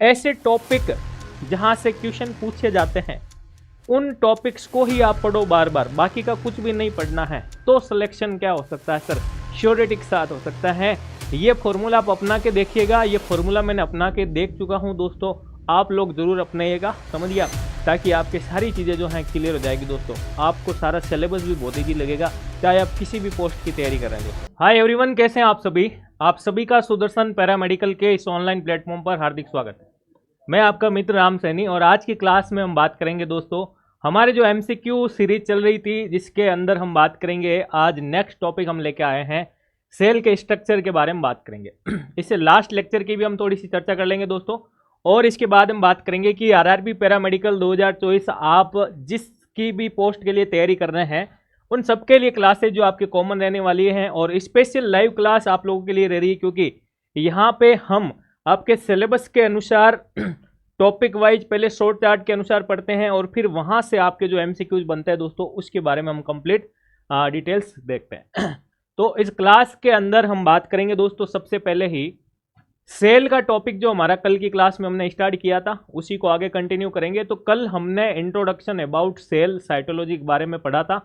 ऐसे टॉपिक जहां से क्वेश्चन पूछे जाते हैं उन टॉपिक्स को ही आप पढ़ो बार बार, बाकी का कुछ भी नहीं पढ़ना है। तो सिलेक्शन क्या हो सकता है सर? श्योरिटी के साथ हो सकता है। ये फॉर्मूला आप अपना के देखिएगा, ये फॉर्मूला मैंने अपना के देख चुका हूँ दोस्तों, आप लोग जरूर अपनाइएगा, समझिए, ताकि आपकी सारी चीज़ें जो हैं क्लियर हो जाएगी दोस्तों। आपको सारा सिलेबस भी बहुत ईजी लगेगा, चाहे आप किसी भी पोस्ट की तैयारी कर रहे हैं दोस्तों। हाय एवरीवन, कैसे हैं आप सभी? आप सभी का सुदर्शन पैरामेडिकल के इस ऑनलाइन प्लेटफॉर्म पर हार्दिक स्वागत है। मैं आपका मित्र राम सैनी और आज की क्लास में हम बात करेंगे दोस्तों, हमारे जो एमसीक्यू सीरीज चल रही थी जिसके अंदर हम बात करेंगे, आज नेक्स्ट टॉपिक हम लेके आए हैं सेल के स्ट्रक्चर के बारे में बात करेंगे। इससे लास्ट लेक्चर की भी हम थोड़ी सी चर्चा कर लेंगे दोस्तों, और इसके बाद हम बात करेंगे कि आरआरबी पैरामेडिकल 2024 आप जिसकी भी पोस्ट के लिए तैयारी कर रहे हैं उन सबके लिए क्लासेज जो आपके कॉमन रहने वाली हैं, और स्पेशल लाइव क्लास आप लोगों के लिए रह रही है, क्योंकि यहाँ पे हम आपके सिलेबस के अनुसार टॉपिक वाइज पहले शॉर्ट चार्ट के अनुसार पढ़ते हैं और फिर वहाँ से आपके जो एमसीक्यूज बनते हैं दोस्तों उसके बारे में हम कंप्लीट डिटेल्स देखते हैं। तो इस क्लास के अंदर हम बात करेंगे दोस्तों, सबसे पहले ही सेल का टॉपिक जो हमारा कल की क्लास में हमने स्टार्ट किया था उसी को आगे कंटिन्यू करेंगे। तो कल हमने इंट्रोडक्शन अबाउट सेल साइटोलॉजी के बारे में पढ़ा था,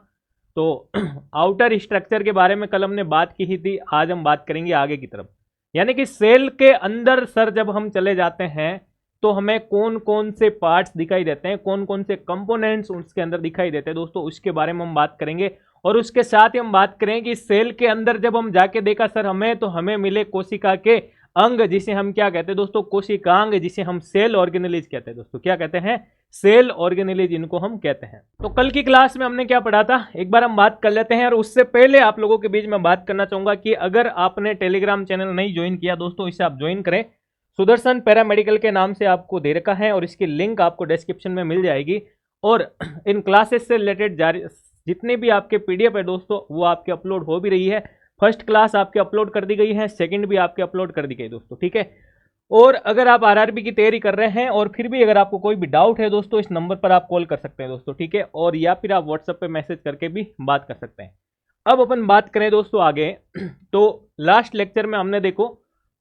तो आउटर स्ट्रक्चर के बारे में कल हमने बात की ही थी। आज हम बात करेंगे आगे की तरफ, यानी कि सेल के अंदर सर जब हम चले जाते हैं तो हमें कौन कौन से पार्ट्स दिखाई देते हैं, कौन कौन से कंपोनेंट्स उसके अंदर दिखाई देते हैं दोस्तों, उसके बारे में हम बात करेंगे। और उसके साथ ही हम बात करें कि सेल के अंदर जब हम जाके देखा सर हमें, तो हमें मिले कोशिका के अंग, जिसे हम क्या कहते हैं दोस्तों, कोशिकांग, जिसे हम सेल ऑर्गेनेलिज कहते हैं दोस्तों। क्या कहते हैं? सेल ऑर्गेनेलिज इनको हम कहते हैं। तो कल की क्लास में हमने क्या पढ़ा था एक बार हम बात कर लेते हैं। और उससे पहले आप लोगों के बीच में बात करना चाहूंगा कि अगर आपने टेलीग्राम चैनल नहीं ज्वाइन किया दोस्तों, इसे आप ज्वाइन करें। सुदर्शन पैरामेडिकल के नाम से आपको दे रखा है और इसकी लिंक आपको डिस्क्रिप्शन में मिल जाएगी। और इन क्लासेस से रिलेटेड जितने भी आपके पीडीएफ है दोस्तों वो आपके अपलोड हो भी रही है। फर्स्ट क्लास आपके अपलोड कर दी गई है, सेकंड भी आपके अपलोड कर दी गई दोस्तों, ठीक है। और अगर आप आरआरबी की तैयारी कर रहे हैं और फिर भी अगर आपको कोई भी डाउट है दोस्तों, इस नंबर पर आप कॉल कर सकते हैं दोस्तों, ठीक है, और या फिर आप व्हाट्सएप पे मैसेज करके भी बात कर सकते हैं। अब अपन बात करें दोस्तों आगे, तो लास्ट लेक्चर में हमने देखो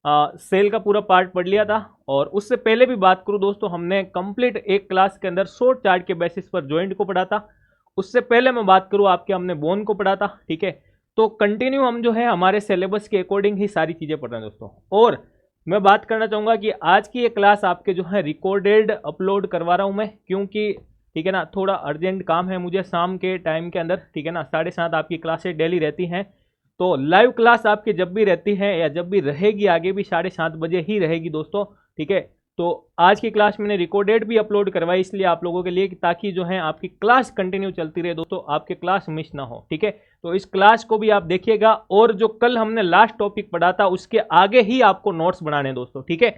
सेल का पूरा पार्ट पढ़ लिया था। और उससे पहले भी बात करूं दोस्तों, हमने कंप्लीट एक क्लास के अंदर शॉर्ट चार्ट के बेसिस पर जॉइंट को पढ़ा था। उससे पहले मैं बात करूं आपके, हमने बोन को पढ़ा था, ठीक है। तो कंटिन्यू हम जो है हमारे सिलेबस के अकॉर्डिंग ही सारी चीज़ें पढ़ रहे हैं दोस्तों। और मैं बात करना चाहूँगा कि आज की ये क्लास आपके जो है रिकॉर्डेड अपलोड करवा रहा हूँ मैं, क्योंकि ठीक है ना, थोड़ा अर्जेंट काम है मुझे शाम के टाइम के अंदर, ठीक है ना। 7:30 आपकी क्लासेज डेली रहती हैं, तो लाइव क्लास आपकी जब भी रहती है या जब भी रहेगी आगे भी 7:30 बजे ही रहेगी दोस्तों, ठीक है। तो आज की क्लास मैंने रिकॉर्डेड भी अपलोड करवाई इसलिए आप लोगों के लिए, ताकि जो है आपकी क्लास कंटिन्यू चलती रहे दोस्तों, आपके क्लास मिस ना हो, ठीक है। तो इस क्लास को भी आप देखिएगा। और जो कल हमने लास्ट टॉपिक पढ़ा था उसके आगे ही आपको नोट्स बनाने हैं दोस्तों, ठीक है।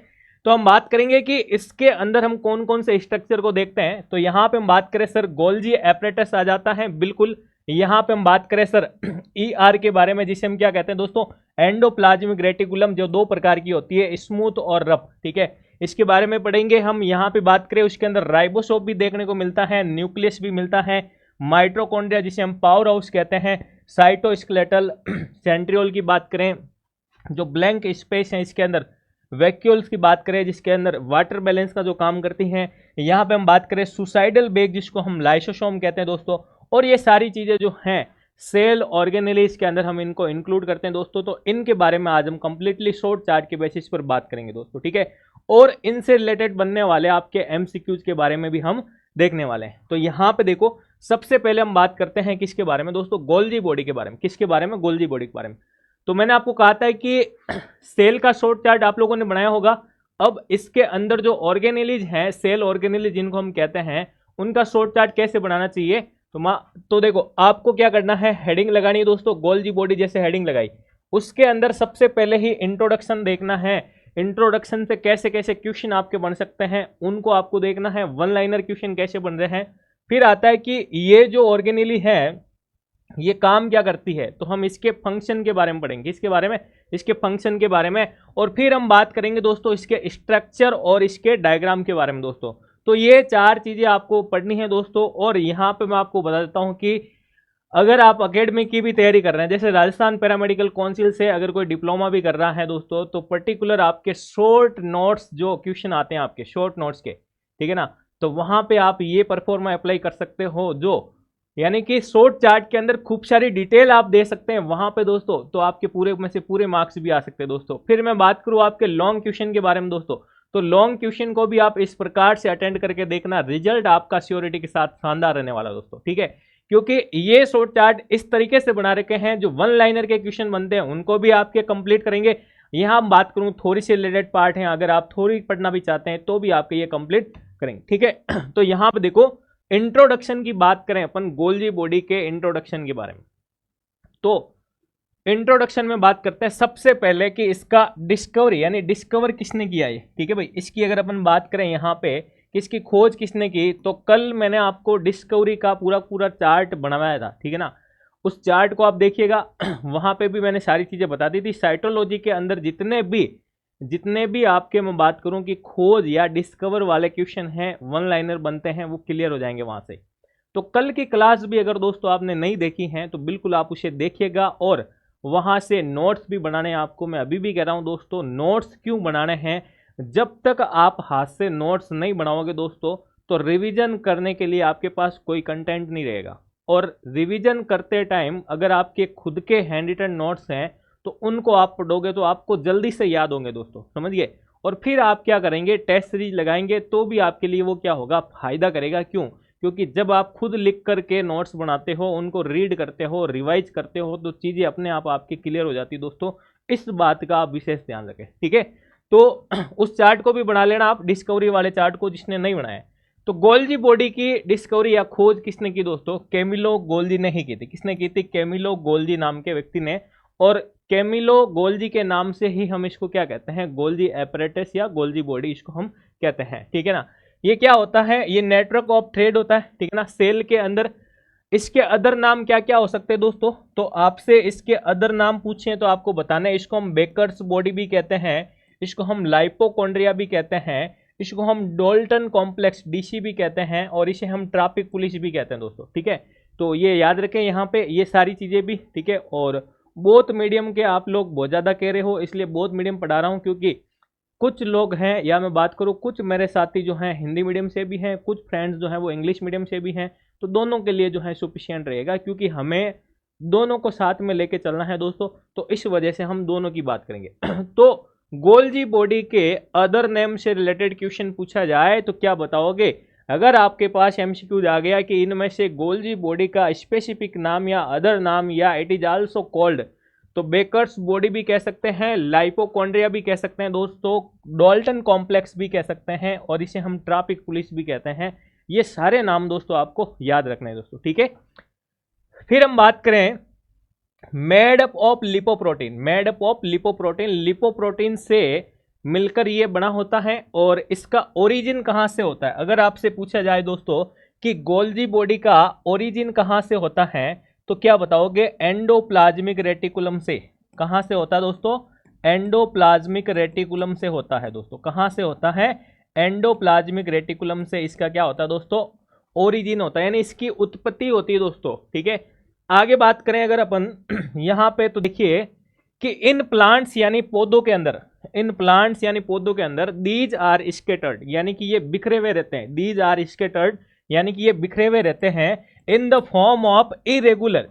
तो हम बात करेंगे कि इसके अंदर हम कौन कौन से स्ट्रक्चर को देखते हैं। तो यहाँ पे हम बात करें सर, गोल्जी एपरेटस आ जाता है बिल्कुल। यहाँ पे हम बात करें सर ईआर के बारे में, जिसे हम क्या कहते हैं दोस्तों, एंडोप्लाज्मिक रेटिकुलम, जो 2 प्रकार की होती है, स्मूथ और रफ, ठीक है, इसके बारे में पढ़ेंगे हम। यहाँ पे बात करें उसके अंदर राइबोसोम भी देखने को मिलता है, न्यूक्लियस भी मिलता है, माइटोकॉन्ड्रिया जिसे हम पावर हाउस कहते हैं, साइटोस्केलेटल सेंट्रियोल की बात करें, जो ब्लैंक स्पेस है इसके अंदर, वैक्यूल्स की बात करें जिसके अंदर वाटर बैलेंस का जो काम करती हैं। यहाँ पे हम बात करें सुसाइडल बैग जिसको हम लाइसोसोम कहते हैं दोस्तों। और ये सारी चीज़ें जो हैं सेल ऑर्गेनेलिज के अंदर हम इनको इंक्लूड करते हैं दोस्तों। तो इनके बारे में आज हम कंप्लीटली शॉर्ट चार्ट के बेसिस पर बात करेंगे दोस्तों, ठीक है। और इनसे रिलेटेड बनने वाले आपके एमसीक्यूज के बारे में भी हम देखने वाले हैं। तो यहाँ पे देखो, सबसे पहले हम बात करते हैं किसके बारे में दोस्तों, गोल्जी बॉडी के बारे में। किसके बारे में? गोल्जी बॉडी के बारे में। तो मैंने आपको कहा था कि सेल का शॉर्ट चार्ट आप लोगों ने बनाया होगा। अब इसके अंदर जो ऑर्गेनेलिज हैं, सेल ऑर्गेनेलिज जिनको हम कहते हैं, उनका शॉर्ट चार्ट कैसे बनाना चाहिए। तो देखो, आपको क्या करना है, हेडिंग लगानी है दोस्तों। गोल्जी बॉडी जैसे हेडिंग लगाई, उसके अंदर सबसे पहले ही इंट्रोडक्शन देखना है। इंट्रोडक्शन से कैसे कैसे क्वेश्चन आपके बन सकते हैं उनको आपको देखना है, वन लाइनर क्वेश्चन कैसे बन रहे हैं। फिर आता है कि ये जो ऑर्गेनेली है ये काम क्या करती है, तो हम इसके फंक्शन के बारे में पढ़ेंगे। इसके बारे में, इसके फंक्शन के बारे में। और फिर हम बात करेंगे दोस्तों इसके स्ट्रक्चर और इसके डायग्राम के बारे में दोस्तों। तो ये 4 चीज़ें आपको पढ़नी है दोस्तों। और यहाँ पे मैं आपको बता देता हूँ कि अगर आप अकेडमिक की भी तैयारी कर रहे हैं, जैसे राजस्थान पैरामेडिकल काउंसिल से अगर कोई डिप्लोमा भी कर रहा है दोस्तों, तो पर्टिकुलर आपके शॉर्ट नोट्स जो क्वेश्चन आते हैं आपके शॉर्ट नोट्स के, ठीक है ना, तो वहां पे आप ये परफॉर्मा अप्लाई कर सकते हो, जो यानी कि शॉर्ट चार्ट के अंदर खूब सारी डिटेल आप दे सकते हैं वहां पे दोस्तों, तो आपके पूरे में से पूरे मार्क्स भी आ सकते हैं दोस्तों। फिर मैं बात करूं आपके लॉन्ग क्वेश्चन के बारे में दोस्तों, तो लॉन्ग क्वेश्चन को भी आप इस प्रकार से अटेंड करके देखना, रिजल्ट आपका श्योरिटी के साथ शानदार रहने वाला दोस्तों, ठीक है। क्योंकि ये शॉर्ट चार्ट इस तरीके से बना रखे हैं, जो वन लाइनर के क्वेश्चन बनते हैं उनको भी आपके कंप्लीट करेंगे। यहां हम बात करूं थोड़ी सी रिलेटेड पार्ट है, अगर आप थोड़ी पढ़ना भी चाहते हैं तो भी आपके ये कंप्लीट करेंगे, ठीक है। तो यहां पे देखो इंट्रोडक्शन की बात करें अपन गोल्जी बॉडी के इंट्रोडक्शन के बारे में, तो इंट्रोडक्शन में बात करते हैं सबसे पहले कि इसका डिस्कवरी यानी डिस्कवर किसने किया है, ठीक है भाई। इसकी अगर अपन बात करें यहाँ पे किसकी खोज किसने की, तो कल मैंने आपको डिस्कवरी का पूरा पूरा चार्ट बनवाया था, ठीक है ना, उस चार्ट को आप देखिएगा। वहां पे भी मैंने सारी चीजें बता दी थी। साइटोलॉजी के अंदर जितने भी आपके मैं बात करूं कि खोज या डिस्कवर वाले क्वेश्चन हैं, वन लाइनर बनते हैं, वो क्लियर हो जाएंगे वहां से। तो कल की क्लास भी अगर दोस्तों आपने नहीं देखी है तो बिल्कुल आप उसे देखिएगा, और वहां से नोट्स भी बनाने हैं आपको। मैं अभी भी कह रहा हूं दोस्तों, नोट्स क्यों बनाने हैं, जब तक आप हाथ से नोट्स नहीं बनाओगे दोस्तों, तो रिवीजन करने के लिए आपके पास कोई कंटेंट नहीं रहेगा। और रिवीजन करते टाइम अगर आपके खुद के हैंड रिटन नोट्स हैं तो उनको आप पढ़ोगे तो आपको जल्दी से याद होंगे दोस्तों, समझिए। और फिर आप क्या करेंगे, टेस्ट सीरीज लगाएंगे तो भी आपके लिए वो क्या होगा, फायदा करेगा। क्यों? क्योंकि जब आप खुद लिख करके नोट्स बनाते हो, उनको रीड करते हो, रिवाइज करते हो, तो चीज़ें अपने आप आपकी क्लियर हो जाती दोस्तों। इस बात का आप विशेष ध्यान रखें, ठीक है। तो उस चार्ट को भी बना लेना आप, डिस्कवरी वाले चार्ट को, जिसने नहीं बनाया। तो गोल्जी बॉडी की डिस्कवरी या खोज किसने की दोस्तों, कैमिलो गोल्जी ने ही की थी। किसने की थी? कैमिलो गोल्जी नाम के व्यक्ति ने। और कैमिलो गोल्जी के नाम से ही हम इसको क्या कहते हैं, गोल्जी एपरेटस या गोल्जी बॉडी इसको हम कहते हैं, ठीक है ना। ये क्या होता है, ये नेटवर्क ऑफ थ्रेड होता है, ठीक है ना, सेल के अंदर। इसके अदर नाम क्या क्या हो सकते हैं दोस्तों, तो आपसे इसके अदर नाम पूछे तो आपको बताना है। इसको हम बेकर्स बॉडी भी कहते हैं, इसको हम लाइपोकॉन्ड्रिया भी कहते हैं, इसको हम डोल्टन कॉम्प्लेक्स डीसी भी कहते हैं, और इसे हम ट्रैफिक पुलिस भी कहते हैं दोस्तों, ठीक है। तो ये याद रखें यहाँ पे ये सारी चीजें भी, ठीक है। और बोथ मीडियम के आप लोग बहुत ज्यादा कह रहे हो, इसलिए बोथ मीडियम पढ़ा रहा हूँ, क्योंकि कुछ लोग हैं, या मैं बात करूँ कुछ मेरे साथी जो हैं हिंदी मीडियम से भी हैं, कुछ फ्रेंड्स जो हैं वो इंग्लिश मीडियम से भी हैं, तो दोनों के लिए जो है सफिशियंट रहेगा, क्योंकि हमें दोनों को साथ में लेके चलना है दोस्तों, तो इस वजह से हम दोनों की बात करेंगे। तो गोल्जी बॉडी के अदर नेम से रिलेटेड क्वेश्चन पूछा जाए तो क्या बताओगे? अगर आपके पास एमसीक्यू आ गया कि इनमें से गोल्जी बॉडी का स्पेसिफिक नाम या अदर नाम, या इट इज आल्सो कॉल्ड, तो बेकर्स बॉडी भी कह सकते हैं, लाइपोकॉन्ड्रिया भी कह सकते हैं दोस्तों, डॉल्टन कॉम्प्लेक्स भी कह सकते हैं, और इसे हम ट्रैफिक पुलिस भी कहते हैं। ये सारे नाम दोस्तों आपको याद रखना है दोस्तों, ठीक है। फिर हम बात करें made up of lipoprotein. Made up of lipoprotein, lipoprotein से मिलकर ये बना होता है, और इसका ओरिजिन कहां से होता है? अगर आपसे पूछा जाए दोस्तों कि गोल्जी बॉडी का ओरिजिन कहां से होता है, तो क्या बताओगे? एंडोप्लाज्मिक रेटिकुलम से। कहां से होता है दोस्तों? एंडोप्लाज्मिक रेटिकुलम से होता है दोस्तों। कहां से होता है? एंडोप्लाज्मिक रेटिकुलम से इसका क्या होता है दोस्तों? ओरिजिन होता है, यानी इसकी उत्पत्ति होती है दोस्तों, ठीक है। आगे बात करें अगर अपन यहां पे, तो देखिए कि इन प्लांट्स यानी पौधों के अंदर, इन प्लांट्स यानी पौधों के अंदर, दीज आर स्केटर्ड, यानी कि ये बिखरे हुए रहते हैं। दीज आर स्केटर्ड यानी कि ये बिखरे हुए रहते हैं in the form of irregular,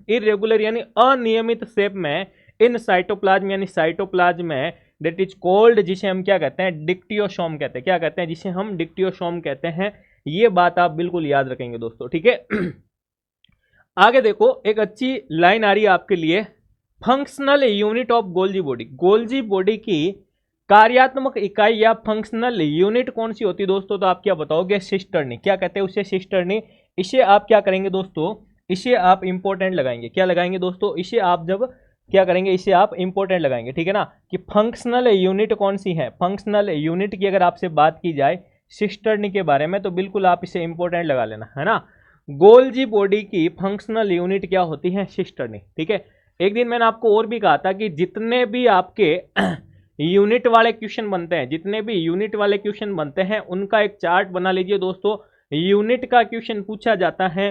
irregular यानी अनियमित शेप में, इन साइटोप्लाज्म यानी साइटोप्लाज्म में, दैट इज कोल्ड, जिसे हम क्या कहते हैं? डिक्टियोसोम कहते हैं। क्या कहते हैं? जिसे हम डिक्टियोसोम कहते हैं। ये बात आप बिल्कुल याद रखेंगे दोस्तों, ठीक है। आगे देखो एक अच्छी लाइन आ रही है आपके लिए, functional unit of Golgi body. Golgi body की कार्यात्मक इकाई या फंक्शनल यूनिट कौन सी होती है दोस्तों? तो आप क्या बताओगे? सिस्टर्नी। क्या कहते हैं उसे? सिस्टर्नी। इसे आप क्या करेंगे दोस्तों? इसे आप इंपॉर्टेंट लगाएंगे। क्या लगाएंगे दोस्तों? इसे आप जब क्या करेंगे, इसे आप इंपॉर्टेंट लगाएंगे, ठीक है ना, कि फंक्शनल यूनिट कौन सी है। फंक्शनल यूनिट की अगर आपसे बात की जाए सिस्टर्नी के बारे में, तो बिल्कुल आप इसे इंपॉर्टेंट लगा लेना, है ना। गोल्जी बॉडी की फंक्शनल यूनिट क्या होती है? सिस्टर्नी, ठीक है। एक दिन मैंने आपको और भी कहा था कि जितने भी आपके यूनिट वाले क्वेश्चन बनते हैं, जितने भी यूनिट वाले क्वेश्चन बनते हैं, उनका एक चार्ट बना लीजिए दोस्तों। यूनिट का क्वेश्चन पूछा जाता है,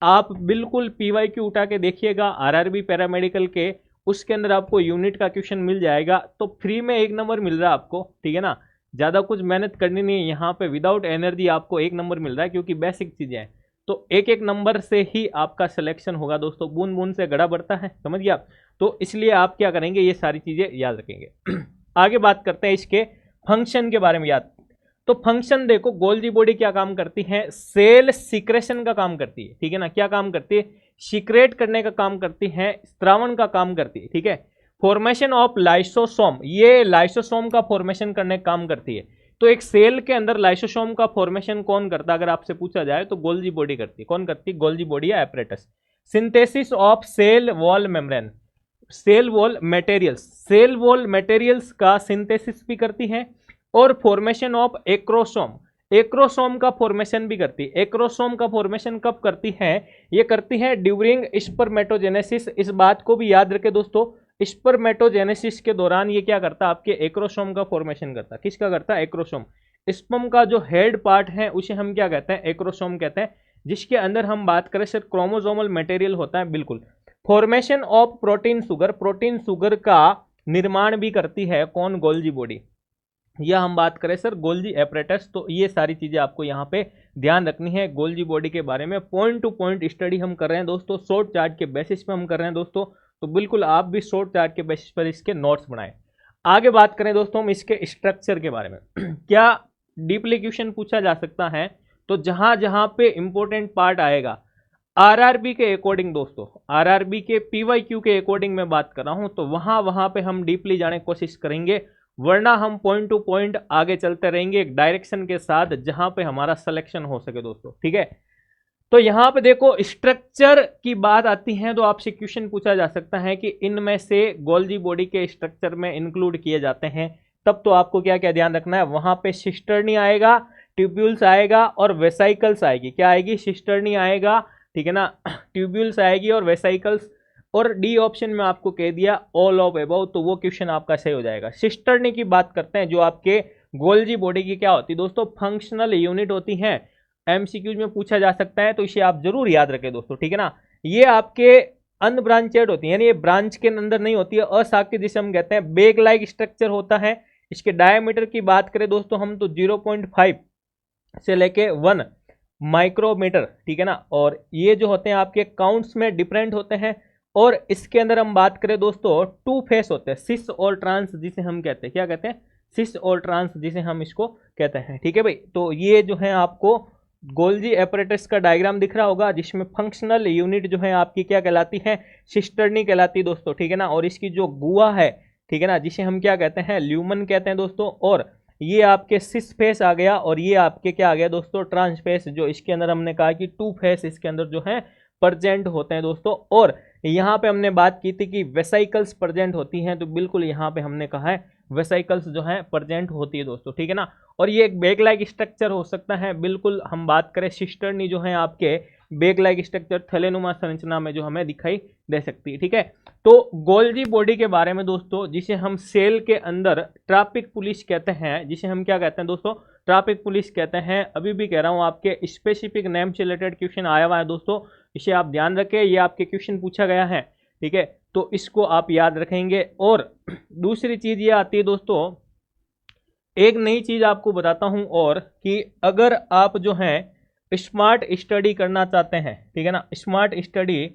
आप बिल्कुल पीवाईक्यू उठा के देखिएगा आरआरबी पैरामेडिकल के, उसके अंदर आपको यूनिट का क्वेश्चन मिल जाएगा। तो फ्री में 1 नंबर मिल रहा है आपको, ठीक है ना, ज़्यादा कुछ मेहनत करनी नहीं है यहाँ पे, विदाउट एनर्जी आपको 1 नंबर मिल रहा है, क्योंकि बेसिक चीज़ें हैं। तो एक एक नंबर से ही आपका सिलेक्शन होगा दोस्तों, बूंद बूंद से घड़ा बढ़ता है, समझ गया। तो इसलिए आप क्या करेंगे, ये सारी चीज़ें याद रखेंगे। आगे बात करते हैं इसके फंक्शन के बारे में। याद तो फंक्शन देखो, गोल्जी बॉडी क्या काम करती है, सेल सिक्रेशन का काम करती है, ठीक है ना। क्या काम करती है, सिक्रेट करने का काम करती है, स्त्रावन का काम करती है, ठीक है। फॉर्मेशन ऑफ लाइसोसोम, ये लाइसोसोम का फॉर्मेशन करने का काम करती है। तो एक सेल के अंदर लाइसोसोम का फॉर्मेशन कौन करता है, अगर आपसे पूछा जाए तो गोल्जी बॉडी करती है। कौन करती है, गोल्जी बॉडी या apparatus. Synthesis of cell wall membrane, cell wall materials, cell wall materials का सिंथेसिस भी करती है, और फॉर्मेशन ऑफ एक्रोसोम, एक्रोसोम का फॉर्मेशन भी करती है। एक्रोसोम का फॉर्मेशन कब करती है, ये करती है ड्यूरिंग स्पर्मेटोजेनेसिस। इस बात को भी याद रखें दोस्तों, स्पर्मेटोजेनेसिस के दौरान ये क्या करता है, आपके एक्रोसोम का फॉर्मेशन करता है। किसका करता है, एक्रोसोम। स्पर्म का जो हेड पार्ट है उसे हम क्या कहते हैं, एक्रोसोम कहते हैं, जिसके अंदर हम बात करें सिर्फ क्रोमोसोमल मटेरियल होता है, बिल्कुल। Formation of protein sugar, protein sugar का निर्माण भी करती है कौन, गोल्जी बॉडी, या हम बात करें सर गोल्जी एपरेटस। तो ये सारी चीजें आपको यहाँ पे ध्यान रखनी है गोल्जी बॉडी के बारे में। पॉइंट टू पॉइंट स्टडी हम कर रहे हैं दोस्तों, शॉर्ट चार्ट के बेसिस पे हम कर रहे हैं दोस्तों, तो बिल्कुल आप भी शॉर्ट चार्ट के बेसिस पर इसके नोट्स बनाएं। आगे बात करें दोस्तों हम इसके स्ट्रक्चर के बारे में। क्या डीपली क्वेश्चन पूछा जा सकता है, तो जहां जहां पे इंपॉर्टेंट पार्ट आएगा आरआरबी के अकॉर्डिंग दोस्तों, आरआरबी के पीवाईक्यू के अकॉर्डिंग मैं बात कर रहा हूं, तो वहां वहां पे हम डीपली जाने की कोशिश करेंगे, वरना हम पॉइंट टू पॉइंट आगे चलते रहेंगे एक डायरेक्शन के साथ, जहां पे हमारा सिलेक्शन हो सके दोस्तों, ठीक है। तो यहां पे देखो स्ट्रक्चर की बात आती है, तो आपसे क्वेश्चन पूछा जा सकता है कि इनमें से गोल्जी बॉडी के स्ट्रक्चर में इंक्लूड किए जाते हैं, तब तो आपको क्या क्या ध्यान रखना है, वहां पे सिस्टर्नी आएगा, ट्यूब्यूल्स आएगा और वेसाइकल्स आएगी। क्या आएगी, सिस्टर्नी आएगा, ठीक है ना, ट्यूब्यूल्स आएगी और वेसाइकल्स, और डी ऑप्शन में आपको कह दिया ऑल ऑफ अबव, तो वो क्वेश्चन आपका सही हो जाएगा। सिस्टर्नी की बात करते हैं, जो आपके गोल्जी बॉडी की क्या होती है दोस्तों, फंक्शनल यूनिट होती हैं, एमसीक्यूज में पूछा जा सकता है, तो इसे आप जरूर याद रखें दोस्तों, ठीक है ना। ये आपके अनब्रांचेड होती है, यानी ये ब्रांच के अंदर नहीं होती है, अशाखित जिसे हम कहते हैं, बेग लाइक स्ट्रक्चर होता है। इसके डायमीटर की बात करें दोस्तों हम, तो 0.5 से लेके 1 माइक्रोमीटर, ठीक है ना। और ये जो होते हैं आपके काउंट्स में डिफरेंट होते हैं, और इसके अंदर हम बात करें दोस्तों 2 फेस होते हैं, सिस और ट्रांस जिसे हम कहते हैं, क्या कहते हैं, सिस और ट्रांस जिसे हम इसको कहते हैं, ठीक है भाई। तो ये जो है आपको गोल्जी एपरेटस का डायग्राम दिख रहा होगा, जिसमें फंक्शनल यूनिट जो है आपकी क्या कहलाती है, सिस्टर्नी कहलाती है दोस्तों, ठीक है ना। और इसकी जो गुआ है, ठीक है ना, जिसे हम क्या कहते हैं, ल्यूमन कहते हैं दोस्तों। और ये आपके सिस फेस आ गया, और ये आपके क्या आ गया दोस्तों, ट्रांस फेस, जो इसके अंदर हमने कहा कि 2 फेस इसके अंदर जो है प्रेजेंट होते हैं दोस्तों। और यहाँ पे हमने बात की थी कि वेसाइकल्स प्रेजेंट होती हैं, तो बिल्कुल यहाँ पे हमने कहा है वेसाइकल्स जो है प्रेजेंट होती है दोस्तों, ठीक है ना। और ये एक बेग लाइक स्ट्रक्चर हो सकता है, बिल्कुल हम बात करें सिस्टर्नी जो है आपके बेग लाइक स्ट्रक्चर थैलेनुमा संरचना में जो हमें दिखाई दे सकती है, ठीक है। तो गोल्जी बॉडी के बारे में दोस्तों, जिसे हम सेल के अंदर ट्रैफिक पुलिस कहते हैं, जिसे हम क्या कहते हैं दोस्तों, ट्रैफिक पुलिस कहते हैं। अभी भी कह रहा हूँ, आपके स्पेसिफिक नेम से रिलेटेड क्वेश्चन आया हुआ है दोस्तों, इसे आप ध्यान रखें, ये आपके क्वेश्चन पूछा गया है, ठीक है, तो इसको आप याद रखेंगे। और दूसरी चीज ये आती है दोस्तों, एक नई चीज आपको बताता हूं, और कि अगर आप जो है स्मार्ट स्टडी करना चाहते हैं, ठीक है ना, स्मार्ट स्टडी,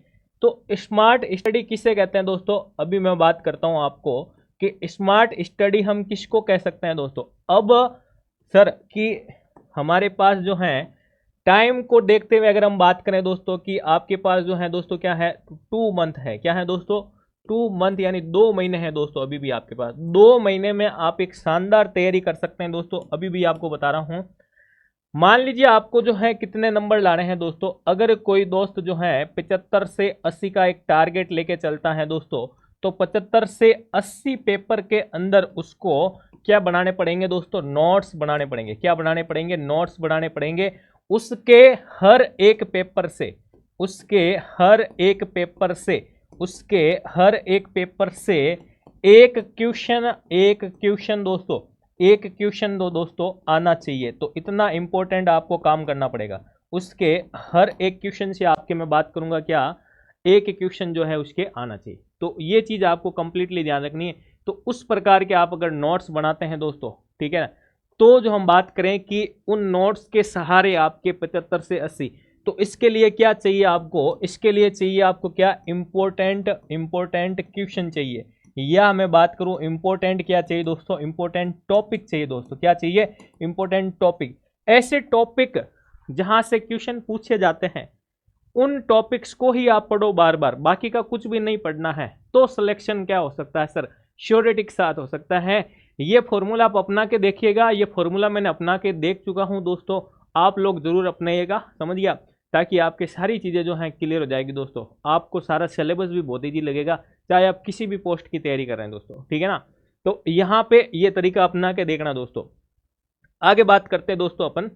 तो स्मार्ट स्टडी किसे कहते हैं दोस्तों, अभी मैं बात करता हूं आपको कि स्मार्ट स्टडी हम किसको कह सकते हैं दोस्तों। अब सर कि हमारे पास जो है टाइम को देखते हुए अगर हम बात करें दोस्तों, कि आपके पास जो है दोस्तों क्या है, 2 मंथ है, क्या है दोस्तों, 2 मंथ यानी 2 महीने हैं दोस्तों, अभी भी आपके पास 2 महीने में आप एक शानदार तैयारी कर सकते हैं दोस्तों। अभी भी आपको बता रहा हूं, मान लीजिए आपको जो है कितने नंबर लाने हैं दोस्तों, अगर कोई दोस्त जो है 75 से 80 का एक टारगेट लेके चलता है दोस्तों, तो 75 से 80 पेपर के अंदर उसको क्या बनाने पड़ेंगे दोस्तों, नोट्स बनाने पड़ेंगे। क्या बनाने पड़ेंगे, नोट्स बनाने पड़ेंगे। उसके हर एक पेपर से, उसके हर एक पेपर से, उसके हर एक पेपर से एक क्वेश्चन दोस्तों, एक क्वेश्चन दोस्तों आना चाहिए। तो इतना इंपॉर्टेंट आपको काम करना पड़ेगा। उसके हर एक क्वेश्चन से आपके मैं बात करूंगा क्या, एक क्वेश्चन जो है उसके आना चाहिए। तो ये चीज आपको कंप्लीटली ध्यान रखनी है। तो उस प्रकार के आप अगर नोट्स बनाते हैं दोस्तों, ठीक है ना, तो जो हम बात करें कि उन नोट्स के सहारे आपके 75 से 80, तो इसके लिए क्या चाहिए आपको, इसके लिए चाहिए आपको क्या, इंपॉर्टेंट क्वेश्चन चाहिए, या मैं बात करूं इंपॉर्टेंट क्या चाहिए दोस्तों, इंपॉर्टेंट टॉपिक चाहिए दोस्तों। क्या चाहिए, इंपॉर्टेंट टॉपिक। ऐसे टॉपिक जहां से क्वेश्चन पूछे जाते हैं उन टॉपिक्स को ही आप पढ़ो बार बार, बाकी का कुछ भी नहीं पढ़ना है। तो सिलेक्शन क्या हो सकता है सर, श्योरिटी के साथ हो सकता है। ये फॉर्मूला आप अपना के देखिएगा, ये फॉर्मूला मैंने अपना के देख चुका हूं दोस्तों, आप लोग जरूर अपनाइएगा, समझ गया, ताकि आपकी सारी चीज़ें जो हैं क्लियर हो जाएगी दोस्तों। आपको सारा सिलेबस भी बहुत ईजी लगेगा, चाहे आप किसी भी पोस्ट की तैयारी कर रहे हैं दोस्तों, ठीक है ना। तो यहाँ पे ये तरीका अपना के देखना दोस्तों। आगे बात करते हैं दोस्तों अपन,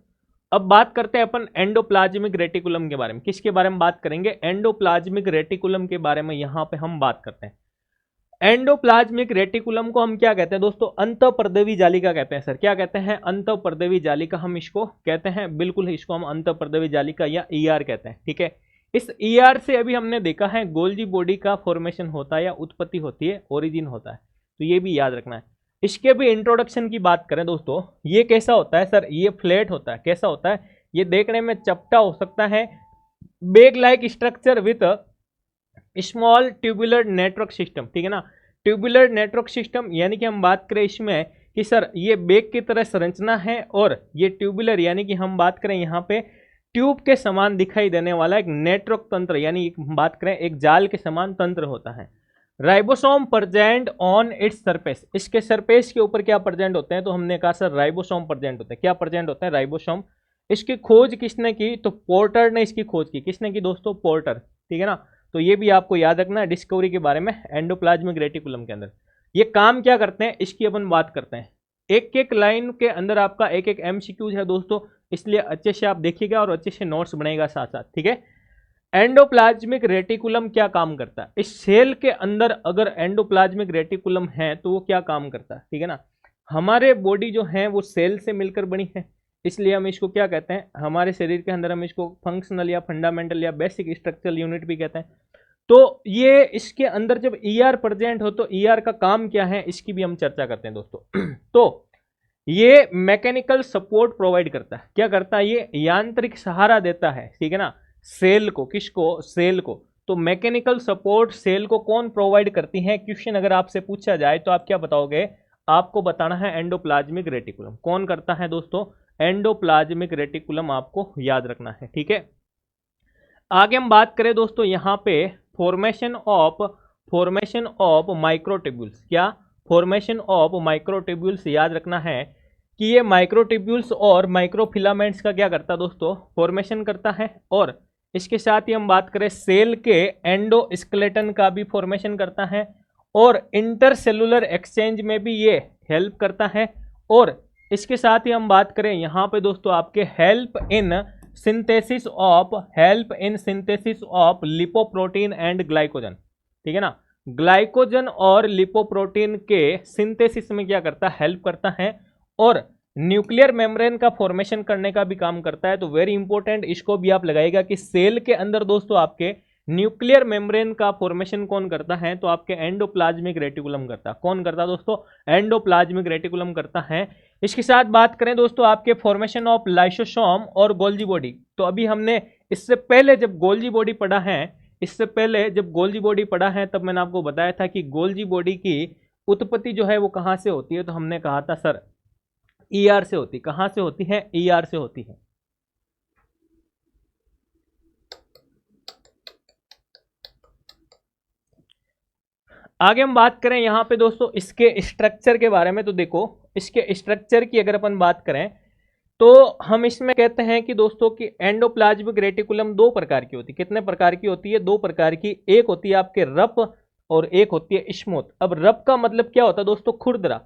अब बात करते हैं अपन एंडोप्लाज्मिक रेटिकुलम के बारे में। किसके बारे में बात करेंगे, एंडोप्लाज्मिक रेटिकुलम के बारे में यहाँ पे हम बात करते हैं। एंडोप्लाज्मिक रेटिकुलम को हम क्या कहते हैं दोस्तों, अंतःपर्देवी जालिका कहते हैं। सर क्या कहते हैं, अंतःपर्देवी जालिका हम इसको कहते हैं, बिल्कुल इसको हम अंतःपर्देवी जालिका या ईआर कहते हैं, ठीक है। इस ईआर से अभी हमने देखा है गोल्जी बॉडी का फॉर्मेशन होता है या उत्पत्ति होती है, ओरिजिन होता है, तो ये भी याद रखना है। इसके भी इंट्रोडक्शन की बात करें दोस्तों, ये कैसा होता है सर, ये फ्लैट होता है। कैसा होता है, ये देखने में चपटा हो सकता है, bag like structure with small tubular network system, ठीक है ना। ट्यूबुलर नेटवर्क सिस्टम यानी कि हम बात करें इसमें कि सर ये बेग की तरह संरचना है, और ये ट्यूबुलर यानी कि हम बात करें यहाँ पे ट्यूब के समान दिखाई देने वाला एक नेटवर्क तंत्र, यानी बात करें एक जाल के समान तंत्र होता है। Ribosome present on its surface, इसके सरफेस के ऊपर क्या प्रेजेंट होते हैं, तो हमने कहा सर राइबोसोम प्रेजेंट होते हैं। क्या प्रेजेंट होते हैं, राइबोसोम। इसकी खोज किसने की, तो पोर्टर ने इसकी खोज की। किसने की दोस्तों, पोर्टर, ठीक है ना। तो ये भी आपको याद रखना है डिस्कवरी के बारे में एंडोप्लाज्मिक रेटिकुलम के अंदर। ये काम क्या करते हैं इसकी अपन बात करते हैं। एक एक लाइन के अंदर आपका एक एक एमसीक्यूज है दोस्तों, इसलिए अच्छे से आप देखिएगा और अच्छे से नोट्स बनाएगा साथ साथ, ठीक है। एंडोप्लाज्मिक रेटिकुलम क्या काम करता है, इस सेल के अंदर अगर एंडोप्लाज्मिक रेटिकुलम है तो वो क्या काम करता है, ठीक है ना। हमारे बॉडी जो है वो सेल से मिलकर बनी है, इसलिए हम इसको क्या कहते हैं, हमारे शरीर के अंदर हम इसको फंक्शनल या फंडामेंटल या बेसिक स्ट्रक्चरल यूनिट भी कहते हैं। तो ये इसके अंदर जब ईआर प्रेजेंट हो तो ईआर का काम क्या है, इसकी भी हम चर्चा करते हैं दोस्तों। तो ये मैकेनिकल सपोर्ट प्रोवाइड करता है। क्या करता है, ये यांत्रिक सहारा देता है, ठीक है ना, सेल को। किसको, सेल को। तो मैकेनिकल सपोर्ट सेल को कौन प्रोवाइड करती है, क्वेश्चन अगर आपसे पूछा जाए तो आप क्या बताओगे, आपको बताना है एंडोप्लाज्मिक रेटिकुलम। कौन करता है दोस्तों, एंडोप्लाज्मिक रेटिकुलम आपको याद रखना है, ठीक है। आगे हम बात करें दोस्तों यहाँ पे फॉर्मेशन ऑफ माइक्रोट्यूब्यूल्स। क्या, फॉर्मेशन ऑफ माइक्रोट्यूब्यूल्स याद रखना है कि ये माइक्रोट्यूब्यूल्स और माइक्रोफिलामेंट्स का क्या करता है दोस्तों, फॉर्मेशन करता है। और इसके साथ ही हम बात करें सेल के एंडोस्केलेटन का भी फॉर्मेशन करता है, और इंटरसेलुलर एक्सचेंज में भी ये हेल्प करता है। और इसके साथ ही हम बात करें यहाँ पे दोस्तों आपके help in synthesis of lipoprotein and glycogen, ठीक है ना। ग्लाइकोजन और लिपोप्रोटीन के सिंथेसिस में क्या करता है, हेल्प करता है। और न्यूक्लियर मेम्ब्रेन का फॉर्मेशन करने का भी काम करता है। तो वेरी इंपॉर्टेंट, इसको भी आप लगाइएगा कि सेल के अंदर दोस्तों आपके न्यूक्लियर मेम्ब्रेन का फॉर्मेशन कौन करता है, तो आपके एंडोप्लाज्मिक रेटिकुलम करता है। कौन करता है दोस्तों, एंडोप्लाज्मिक रेटिकुलम करता है। इसके साथ बात करें दोस्तों आपके फॉर्मेशन ऑफ लाइसोसोम और गोल्जी बॉडी। तो अभी हमने इससे पहले जब गोल्जी बॉडी पढ़ा है, तब मैंने आपको बताया था कि गोल्जी बॉडी की उत्पत्ति जो है वो कहाँ से होती है, तो हमने कहा था सर ईआर से होती। कहां से होती है, ईआर से होती है। आगे हम बात करें यहां पे दोस्तों इसके स्ट्रक्चर के बारे में। तो देखो इसके स्ट्रक्चर की अगर अपन बात करें तो हम इसमें कहते हैं कि दोस्तों कि एंडोप्लाज्मिक रेटिकुलम दो प्रकार की होती है। कितने प्रकार की होती है, दो प्रकार की। एक होती है आपके रफ और एक होती है स्मूथ। अब रफ का मतलब क्या होता है दोस्तों, खुरदरा।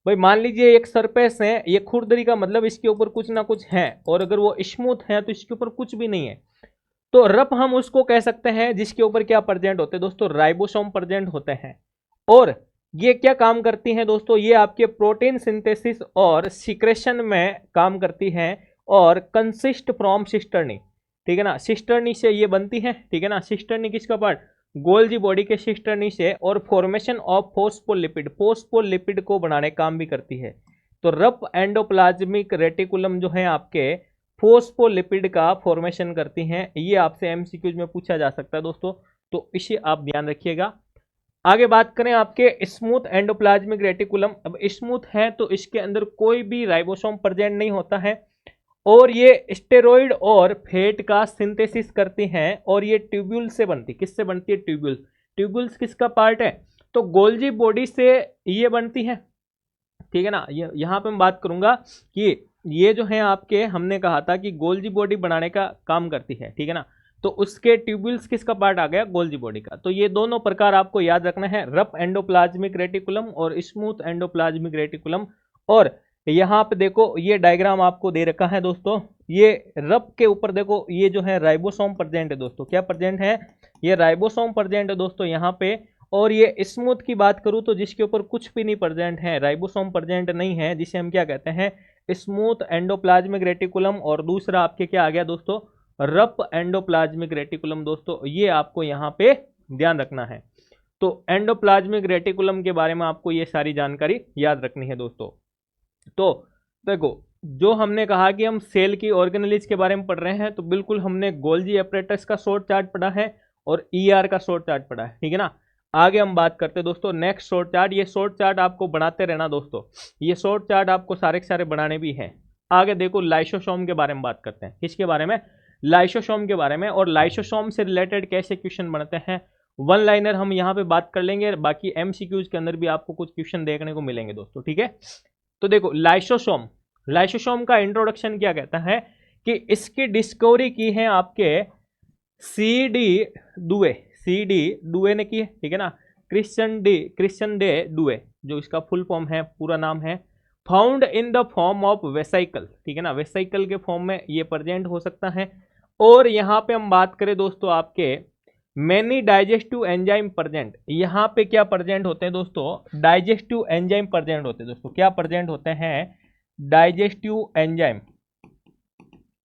भाई मान लीजिए एक सरफेस है, ये खुरदरी का मतलब इसके ऊपर कुछ ना कुछ है, और अगर वो स्मूथ है तो इसके ऊपर कुछ भी नहीं है। तो रफ हम उसको कह सकते हैं जिसके ऊपर क्या प्रेजेंट होते हैं दोस्तों, राइबोसोम प्रेजेंट होते हैं। और ये क्या काम करती हैं दोस्तों, ये आपके प्रोटीन सिंथेसिस और सिक्रेशन में काम करती हैं, और कंसिस्ट फ्रॉम सिस्टर्नी। ठीक है ना, सिस्टर्नी से ये बनती है, ठीक है ना। सिस्टर्नी किसका पार्ट, गोल्जी बॉडी के सिस्टर्नी से, और फॉर्मेशन ऑफ फोस्फोलिपिड को बनाने का काम भी करती है। तो रफ एंडोप्लाज्मिक रेटिकुलम जो है आपके फोस्फोलिपिड का फॉर्मेशन करती हैं। ये आपसे एमसीक्यूज में पूछा जा सकता है दोस्तों, तो इसे आप ध्यान रखिएगा। आगे बात करें आपके स्मूथ एंडोप्लाज्मिक रेटिकुलम। अब स्मूथ है तो इसके अंदर कोई भी राइबोसोम प्रेजेंट नहीं होता है, और ये स्टेरॉइड और फैट का सिंथेसिस करती हैं, और ये ट्यूब्यूल से बनती, किससे बनती है, ट्यूब्यूल। ट्यूब्यूल्स किसका पार्ट है, तो गोल्जी बॉडी से ये बनती है, ठीक है ना। यहाँ पे मैं बात करूंगा कि ये जो है आपके, हमने कहा था कि गोल्जी बॉडी बनाने का काम करती है, ठीक है ना। तो उसके ट्यूब्यूल्स किसका पार्ट आ गया, गोल्जी बॉडी का। तो ये दोनों प्रकार आपको याद रखना है, रफ एंडोप्लाज्मिक रेटिकुलम और स्मूथ एंडोप्लाज्मिक रेटिकुलम। और यहाँ पे देखो ये डायग्राम आपको दे रखा है दोस्तों, ये रफ के ऊपर देखो ये जो है राइबोसोम प्रेजेंट है दोस्तों, क्या प्रेजेंट है, ये राइबोसोम प्रेजेंट है दोस्तों यहाँ पे। और ये स्मूथ की बात करूं तो जिसके ऊपर कुछ भी नहीं प्रेजेंट है, राइबोसोम प्रेजेंट नहीं है, जिसे हम क्या कहते हैं, स्मूथ एंडोप्लाज्मिक रेटिकुलम। और दूसरा आपके क्या आ गया दोस्तों, रफ एंडोप्लाज्मिक रेटिकुलम दोस्तों, ये आपको यहाँ पे ध्यान रखना है। तो एंडोप्लाज्मिक रेटिकुलम के बारे में आपको ये सारी जानकारी याद रखनी है दोस्तों। तो देखो, जो हमने कहा कि हम सेल की ऑर्गेनेलिज के बारे में पढ़ रहे हैं, तो बिल्कुल हमने गोल्जी एपरेटस का शॉर्ट चार्ट पढ़ा है और ईआर का शॉर्ट चार्ट पढ़ा है, ठीक है ना। आगे हम बात करते हैं दोस्तों नेक्स्ट शॉर्ट चार्ट। ये शॉर्ट चार्ट आपको बनाते रहना दोस्तों, ये शॉर्ट चार्ट आपको सारे के सारे बनाने भी हैं। आगे देखो लाइसोसोम के बारे में बात करते हैं, किसके बारे में, लाइसोसोम के बारे में। और लाइसोसोम से रिलेटेड कैसे क्वेश्चन बनते हैं, वन लाइनर हम यहाँ पे बात कर लेंगे, बाकी एमसीक्यूज के अंदर भी आपको कुछ क्वेश्चन देखने को मिलेंगे दोस्तों, ठीक है। तो देखो लाइसोसोम, लाइसोसोम का इंट्रोडक्शन क्या कहता है कि इसकी डिस्कवरी की है आपके सी डी दुए ने की है, ठीक है ना। क्रिश्चियन डे दुए, जो इसका फुल फॉर्म है, पूरा नाम है, found in the form of vesicle, ठीक है ना, वेसाइकल के फॉर्म में ये प्रेजेंट हो सकता है। और यहाँ पे हम बात करें दोस्तों आपके मैनी डाइजेस्टिव एंजाइम प्रेजेंट, यहाँ पे क्या प्रेजेंट होते हैं दोस्तों, डाइजेस्टिव एंजाइम प्रेजेंट होते हैं दोस्तों, क्या प्रेजेंट होते हैं, डाइजेस्टिव एंजाइम,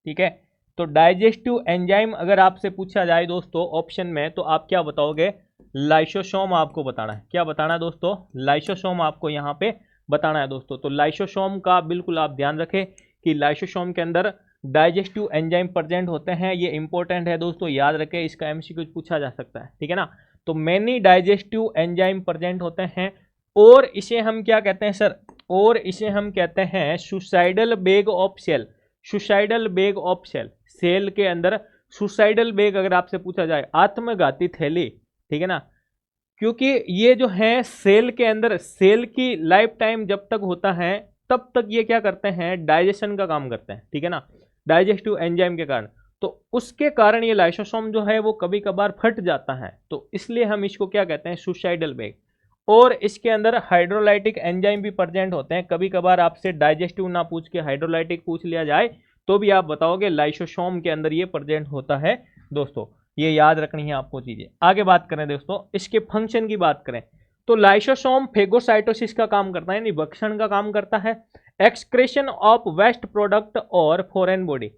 ठीक है। तो डाइजेस्टिव एंजाइम अगर आपसे पूछा जाए दोस्तों ऑप्शन में, तो आप क्या बताओगे, लाइसोसोम आपको बताना है। क्या बताना है दोस्तों, लाइसोसोम आपको यहाँ पे बताना है दोस्तों। तो लाइसोसोम का बिल्कुल आप ध्यान रखें कि लाइसोसोम के अंदर डाइजेस्टिव एंजाइम प्रेजेंट होते हैं, ये इंपॉर्टेंट है दोस्तों, याद रखें, इसका एमसीक्यू पूछा जा सकता है, ठीक है ना। तो मैनी डाइजेस्टिव एंजाइम प्रेजेंट होते हैं, और इसे हम क्या कहते हैं सर, और इसे हम कहते हैं suicidal bag of cell. Suicidal bag of cell, cell के अंदर सुसाइडल बैग अगर आपसे पूछा जाए, आत्मघाती थैली, ठीक है ना। क्योंकि ये जो है सेल के अंदर, सेल की लाइफ टाइम जब तक होता है तब तक ये क्या करते हैं, डाइजेशन का काम करते हैं, ठीक है ना, डाइजेस्टिव एंजाइम के कारण। तो उसके कारण ये लाइसोसोम जो है वो कभी कभार फट जाता है, तो इसलिए हम इसको क्या कहते हैं, सुसाइडल बैग। और इसके अंदर हाइड्रोलाइटिक एंजाइम भी प्रेजेंट होते हैं, कभी कभार आपसे डाइजेस्टिव ना पूछ के हाइड्रोलाइटिक पूछ लिया जाए तो भी आप बताओगे लाइसोसोम के अंदर ये प्रेजेंट होता है दोस्तों, ये याद रखनी है आपको चीजें। आगे बात करें दोस्तों, इसके फंक्शन की बात करें तो लाइसोसोम फेगोसाइटोसिस का काम करता है, यानी भक्षण का काम करता है, एक्सक्रेशन ऑफ वेस्ट प्रोडक्ट और फॉरेन बॉडी,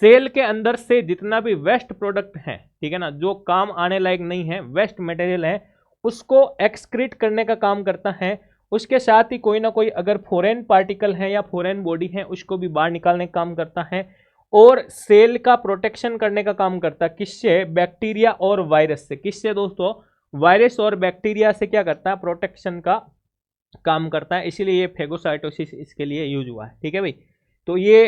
सेल के अंदर से जितना भी वेस्ट प्रोडक्ट है, ठीक है ना, जो काम आने लायक नहीं है, वेस्ट मटेरियल है, उसको एक्सक्रीट करने का काम करता है। उसके साथ ही कोई ना कोई अगर फॉरेन पार्टिकल है या फॉरेन बॉडी है उसको भी बाहर निकालने का काम करता है, और सेल का प्रोटेक्शन करने का काम करता है, किससे, बैक्टीरिया और वायरस से। किससे दोस्तों, वायरस और बैक्टीरिया से क्या करता है, प्रोटेक्शन का काम करता है, इसीलिए ये फेगोसाइटोसिस इसके लिए यूज हुआ है, ठीक है भाई। तो ये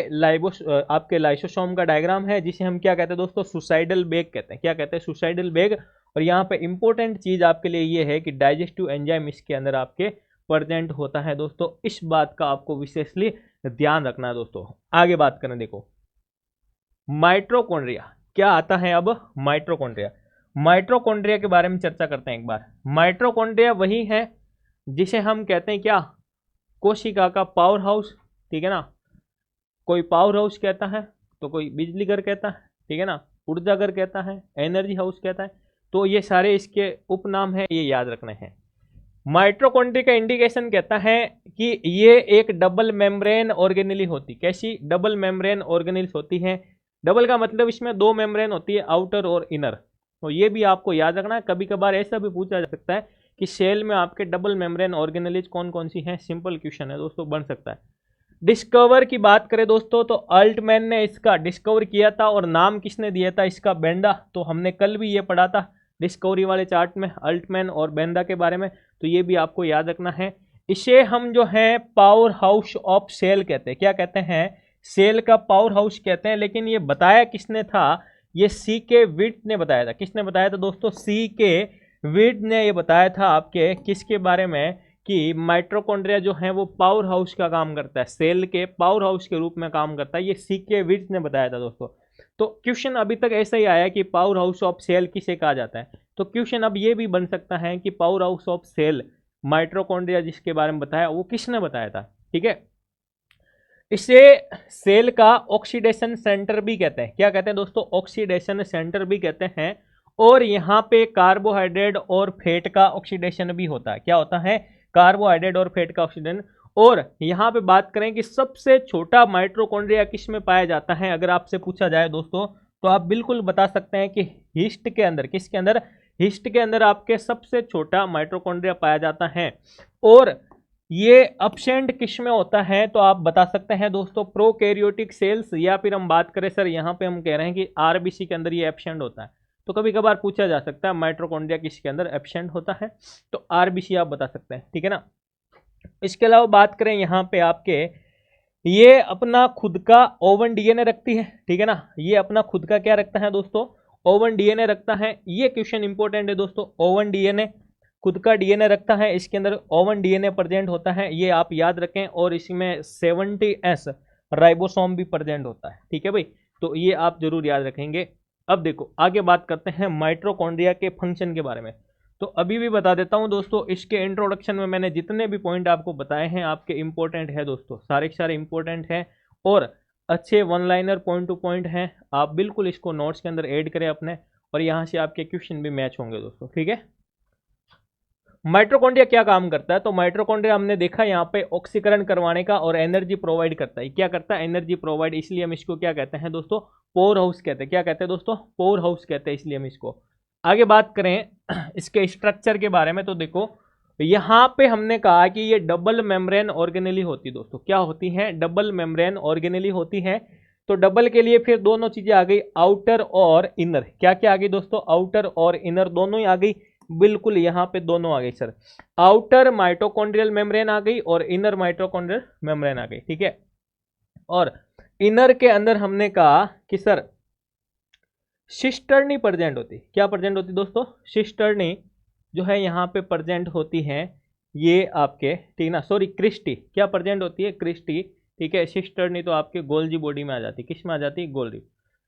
आपके लाइसोसोम का डायग्राम है, जिसे हम क्या कहते हैं दोस्तों, सुसाइडल बैग कहते हैं। क्या कहते हैं, सुसाइडल बैग। और यहाँ पे इंपॉर्टेंट चीज आपके लिए ये है कि डाइजेस्टिव एंजाइम इसके अंदर आपके प्रेजेंट होता है दोस्तों, इस बात का आपको विशेषली ध्यान रखना है दोस्तों। आगे बात करें, देखो माइटोकॉन्ड्रिया क्या आता है, अब माइटोकॉन्ड्रिया, माइटोकॉन्ड्रिया के बारे में चर्चा करते हैं एक बार। माइटोकॉन्ड्रिया वही है जिसे हम कहते हैं क्या, कोशिका का पावर हाउस, ठीक है ना। कोई पावर हाउस कहता है तो कोई बिजली घर कहता है, ठीक है ना, ऊर्जा घर कहता है, एनर्जी हाउस कहता है, तो ये सारे इसके उपनाम है, ये याद रखने हैं। माइटोकॉन्ड्रिया का इंडिकेशन कहता है कि ये एक डबल मेम्ब्रेन ऑर्गेनेली होती, कैसी, डबल मेम्ब्रेन ऑर्गेनेल्स होती हैं। डबल का मतलब इसमें दो मेम्ब्रेन होती है, आउटर और इनर। तो ये भी आपको याद रखना है। कभी कभार ऐसा भी पूछा जा सकता है कि सेल में आपके डबल मेम्ब्रेन ऑर्गेनेलिज कौन कौन सी हैं। सिंपल क्वेश्चन है दोस्तों, बन सकता है। डिस्कवर की बात करें दोस्तों तो अल्टमैन ने इसका डिस्कवर किया था, और नाम किसने दिया था इसका? बेंडा। तो हमने कल भी ये पढ़ा था डिस्कवरी वाले चार्ट में अल्टमैन और बेंडा के बारे में, तो ये भी आपको याद रखना है। इसे हम जो है पावर हाउस ऑफ सेल कहते हैं। क्या कहते हैं? सेल का पावर हाउस कहते हैं। लेकिन ये बताया किसने था? ये सी के विट ने बताया था। किसने बताया था दोस्तों? सी के विट ने ये बताया था आपके किसके बारे में, कि माइटोकॉन्ड्रिया जो है वो पावर हाउस का काम करता है, सेल के पावर हाउस के रूप में काम करता है। ये सी के विट ने बताया था दोस्तों। तो क्वेश्चन अभी तक ऐसा ही आया कि पावर हाउस ऑफ सेल किसे कहा जाता है। तो क्वेश्चन अब ये भी बन सकता है कि powerhouse of cell mitochondria जिसके बारे में बताया वो किसने बताया था। ठीक है, इसे सेल का ऑक्सीडेशन सेंटर भी कहते हैं। क्या कहते हैं दोस्तों? ऑक्सीडेशन सेंटर भी कहते हैं। और यहाँ पे कार्बोहाइड्रेट और फैट का ऑक्सीडेशन भी होता है। क्या होता है? कार्बोहाइड्रेट और फैट का ऑक्सीडेशन। और यहाँ पे बात करें कि सबसे छोटा माइटोकॉन्ड्रिया किस में पाया जाता है, अगर आपसे पूछा जाए दोस्तों, तो आप बिल्कुल बता सकते हैं कि हिस्ट के अंदर। किसके अंदर? हिस्ट के अंदर आपके सबसे छोटा माइटोकॉन्ड्रिया पाया जाता है। और ये अपसेंट किस में होता है, तो आप बता सकते हैं दोस्तों प्रोकैरियोटिक सेल्स, या फिर हम बात करें सर यहाँ पे हम कह रहे हैं कि आरबीसी के अंदर ये एब्सेंट होता है। तो कभी कभार पूछा जा सकता है माइटोकॉन्ड्रिया किसके अंदर एब्सेंट होता है, तो आरबीसी आप बता सकते हैं। ठीक है ना। इसके अलावा बात करें यहाँ पे आपके, ये अपना खुद का ओवन डीएनए रखती है। ठीक है ना, ये अपना खुद का क्या रखता है दोस्तों? ओवन डीएनए रखता है। ये क्वेश्चन इंपॉर्टेंट है दोस्तों। ओवन डीएनए खुद का डीएनए रखता है, इसके अंदर ओवन डीएनए प्रेजेंट होता है, ये आप याद रखें। और इसमें 70S राइबोसोम भी प्रेजेंट होता है। ठीक है भाई, तो ये आप जरूर याद रखेंगे। अब देखो आगे बात करते हैं माइटोकॉन्ड्रिया के फंक्शन के बारे में। तो अभी भी बता देता हूं दोस्तों, इसके इंट्रोडक्शन में मैंने जितने भी पॉइंट आपको बताए हैं आपके इंपॉर्टेंट है दोस्तों, सारे के सारे इंपॉर्टेंट हैं और अच्छे one liner point two point हैं। आप बिल्कुल इसको नोट्स के अंदर ऐड करें अपने, और यहाँ से आपके क्वेश्चन भी मैच होंगे दोस्तों। ठीक है, माइटोकॉन्ड्रिया क्या काम करता है? तो माइटोकॉन्ड्रिया हमने देखा यहाँ पे ऑक्सीकरण करवाने का और एनर्जी प्रोवाइड करता है। क्या करता है? Energy provide. इसलिए हम इसको क्या कहते हैं दोस्तों? पावर हाउस कहते हैं। क्या कहते हैं दोस्तों? पावर हाउस कहते हैं, इसलिए हम इसको। आगे बात करें इसके स्ट्रक्चर के बारे में, तो देखो यहाँ पे हमने कहा कि ये डबल मेम्ब्रेन ऑर्गेनेली होती है दोस्तों। क्या होती है? डबल मेम्ब्रेन ऑर्गेनेली होती है। तो डबल के लिए फिर दोनों चीजें आ गई, आउटर और इनर। क्या क्या आ गई दोस्तों? आउटर और इनर दोनों ही आ गई। बिल्कुल यहाँ पे दोनों आ गई सर। आउटर माइटोकॉन्ड्रियल मेम्ब्रेन आ गई और इनर माइटोकॉन्ड्रियल मेम्ब्रेन आ गई। ठीक है, और इनर के अंदर हमने कहा कि सर सिस्टर्नी प्रेजेंट होती। क्या प्रेजेंट होती दोस्तों? सिस्टर्नी जो है यहाँ पे प्रेजेंट होती है, ये आपके, ठीक ना, सॉरी क्रिस्टी। क्या प्रेजेंट होती है? क्रिस्टी। ठीक है, सिस्टर्नी तो आपके गोल्जी बॉडी में आ जाती है। किस में आ जाती है? गोल्जी।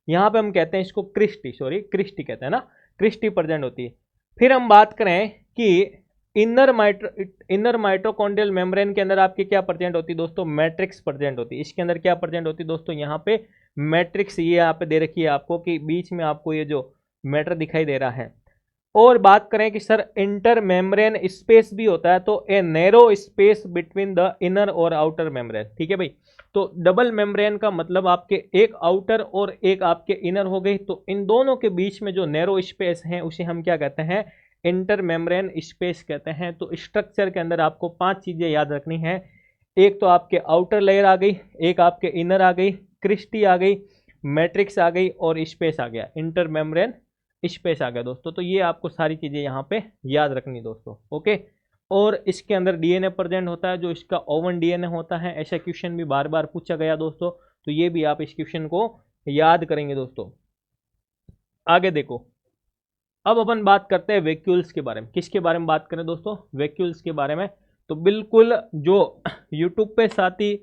यहाँ पे हम कहते हैं इसको क्रिस्टी, सॉरी क्रिस्टी कहते हैं ना, क्रिस्टी प्रेजेंट होती है। फिर हम बात करें कि इनर माइटोकॉन्ड्रियल मेम्ब्रेन के अंदर आपकी क्या प्रेजेंट होती है दोस्तों? मैट्रिक्स प्रेजेंट होती है। इसके अंदर क्या प्रेजेंट होती है दोस्तों? यहाँ पे मैट्रिक्स, ये यहाँ पे दे रखी है आपको कि बीच में आपको ये जो मैटर दिखाई दे रहा है। और बात करें कि सर इंटर मेम्ब्रेन स्पेस भी होता है, तो a narrow space between the inner और आउटर मेम्ब्रेन। ठीक है भाई, तो डबल मेम्ब्रेन का मतलब आपके एक आउटर और एक आपके इनर हो गई। तो इन दोनों के बीच में जो नैरो स्पेस है उसे हम क्या कहते हैं? इंटर मेम्ब्रेन स्पेस कहते हैं। तो स्ट्रक्चर के अंदर आपको 5 चीजें याद रखनी है। एक तो आपके आउटर लेयर आ गई, एक आपके इनर आ गई, क्रिस्टी आ गई, मैट्रिक्स आ गई और स्पेस आ गया, इंटर मेम्ब्रेन स्पेस आ गया दोस्तों। तो ये आपको सारी चीजें यहाँ पे याद रखनी दोस्तों। ओके, और इसके अंदर डीएनए प्रेजेंट होता है, जो इसका ओवन डीएनए होता है। ऐसा क्वेश्चन भी बार बार पूछा गया दोस्तों, तो ये भी आप इस क्वेश्चन को याद करेंगे दोस्तों। आगे देखो, अब अपन बात करते हैं वैक्यूल्स के बारे में। किसके बारे में बात करें दोस्तों? वैक्यूल्स के बारे में। तो बिल्कुल जो यूट्यूब पे साथी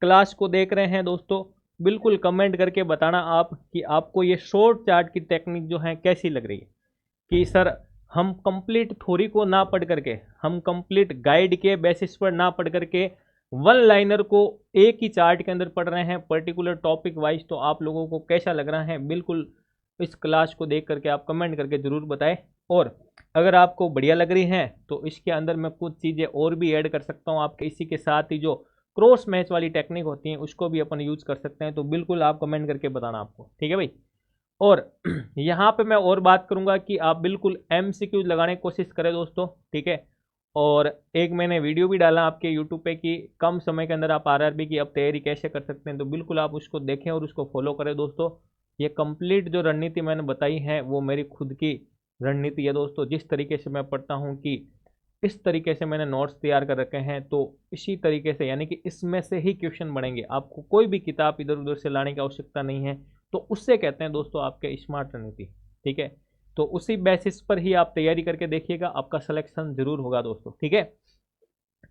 क्लास को देख रहे हैं दोस्तों, बिल्कुल कमेंट करके बताना आप कि आपको ये शॉर्ट चार्ट की टेक्निक जो है कैसी लग रही है। कि सर हम कंप्लीट थ्योरी को ना पढ़ करके, हम कंप्लीट गाइड के बेसिस पर ना पढ़ करके वन लाइनर को एक ही चार्ट के अंदर पढ़ रहे हैं पर्टिकुलर टॉपिक वाइज, तो आप लोगों को कैसा लग रहा है? बिल्कुल इस क्लास को देख करके आप कमेंट करके ज़रूर बताएं। और अगर आपको बढ़िया लग रही है तो इसके अंदर मैं कुछ चीज़ें और भी ऐड कर सकता हूँ आपके इसी के साथ ही जो क्रॉस मैच वाली टेक्निक होती है उसको भी अपन यूज कर सकते हैं। तो बिल्कुल आप कमेंट करके बताना आपको, ठीक है भाई। और यहाँ पे मैं और बात करूंगा कि आप बिल्कुल एमसीक्यूज लगाने की कोशिश करें दोस्तों, ठीक है। और एक मैंने वीडियो भी डाला आपके यूट्यूब पे कि कम समय के अंदर आप आरआरबी की अब तैयारी कैसे कर सकते हैं, तो बिल्कुल आप उसको देखें और उसको फॉलो करें दोस्तों। ये कंप्लीट जो रणनीति मैंने बताई है वो मेरी खुद की रणनीति है दोस्तों। जिस तरीके से मैं पढ़ता हूँ कि इस तरीके से मैंने नोट्स तैयार कर रखे हैं, तो इसी तरीके से यानी कि इसमें से ही क्वेश्चन बनेंगे। आपको कोई भी किताब इधर उधर से लाने की आवश्यकता नहीं है। तो उससे कहते हैं दोस्तों आपके स्मार्ट रणनीति, ठीक है। तो उसी बेसिस पर ही आप तैयारी करके देखिएगा, आपका सिलेक्शन जरूर होगा दोस्तों, ठीक है।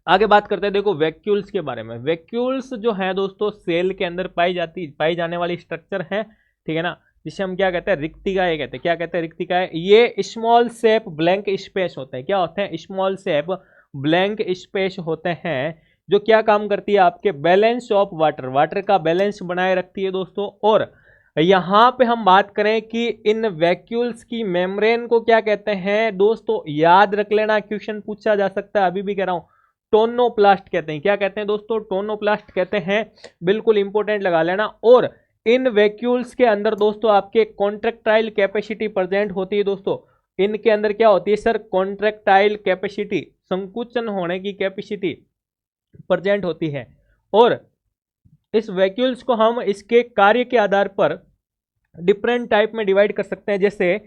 आगे बात करते हैं देखो वैक्यूल्स के बारे में। वैक्यूल्स जो है दोस्तों सेल के अंदर पाई जाने वाली स्ट्रक्चर है, ठीक है ना, जिसे हम क्या कहते हैं, रिक्तिकाएं कहते हैं। क्या कहते हैं, रिक्तिकाएं। ये स्मॉल शेप ब्लैंक स्पेस होते हैं। क्या होते हैं, स्मॉल शेप ब्लैंक स्पेस होते हैं, जो क्या काम करती है, आपके बैलेंस ऑफ वाटर का बैलेंस बनाए रखती है दोस्तों। और यहां पे हम बात करें कि इन वैक्यूल्स की मेम्ब्रेन को क्या कहते हैं दोस्तों, याद रख लेना, क्वेश्चन पूछा जा सकता है, अभी भी कह रहा हूं, टोनोप्लास्ट कहते हैं। क्या कहते हैं दोस्तों, टोनोप्लास्ट कहते हैं, बिल्कुल इंपॉर्टेंट लगा लेना। और इन वैक्यूल्स के अंदर दोस्तों आपके कॉन्ट्रेक्टाइल कैपेसिटी प्रेजेंट होती है दोस्तों। इनके अंदर क्या होती है सर, कॉन्ट्रेक्टाइल कैपेसिटी, संकुचन होने की कैपेसिटी प्रेजेंट होती है। और इस वैक्यूल्स को हम इसके कार्य के आधार पर डिफरेंट टाइप में डिवाइड कर सकते हैं। जैसे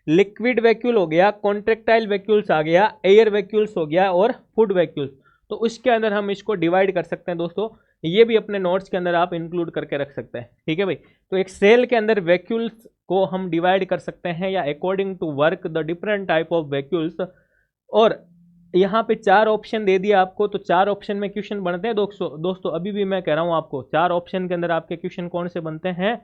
लिक्विड वैक्यूल हो गया, कॉन्ट्रेक्टाइल वैक्यूल्स आ गया, एयर वैक्यूल्स हो गया और फूड वैक्यूल्स। तो उसके अंदर हम इसको डिवाइड कर सकते हैं दोस्तों। ये भी अपने नोट्स के अंदर आप इंक्लूड करके रख सकते हैं, ठीक है भाई। तो एक सेल के अंदर वैक्यूल्स को हम डिवाइड कर सकते हैं, या according to work the different type of vacuoles. और यहाँ पे 4 ऑप्शन दे दिया आपको, तो 4 ऑप्शन में क्वेश्चन बनते हैं दोस्तों। अभी भी मैं कह रहा हूँ आपको, 4 ऑप्शन के अंदर आपके क्वेश्चन कौन से बनते हैं,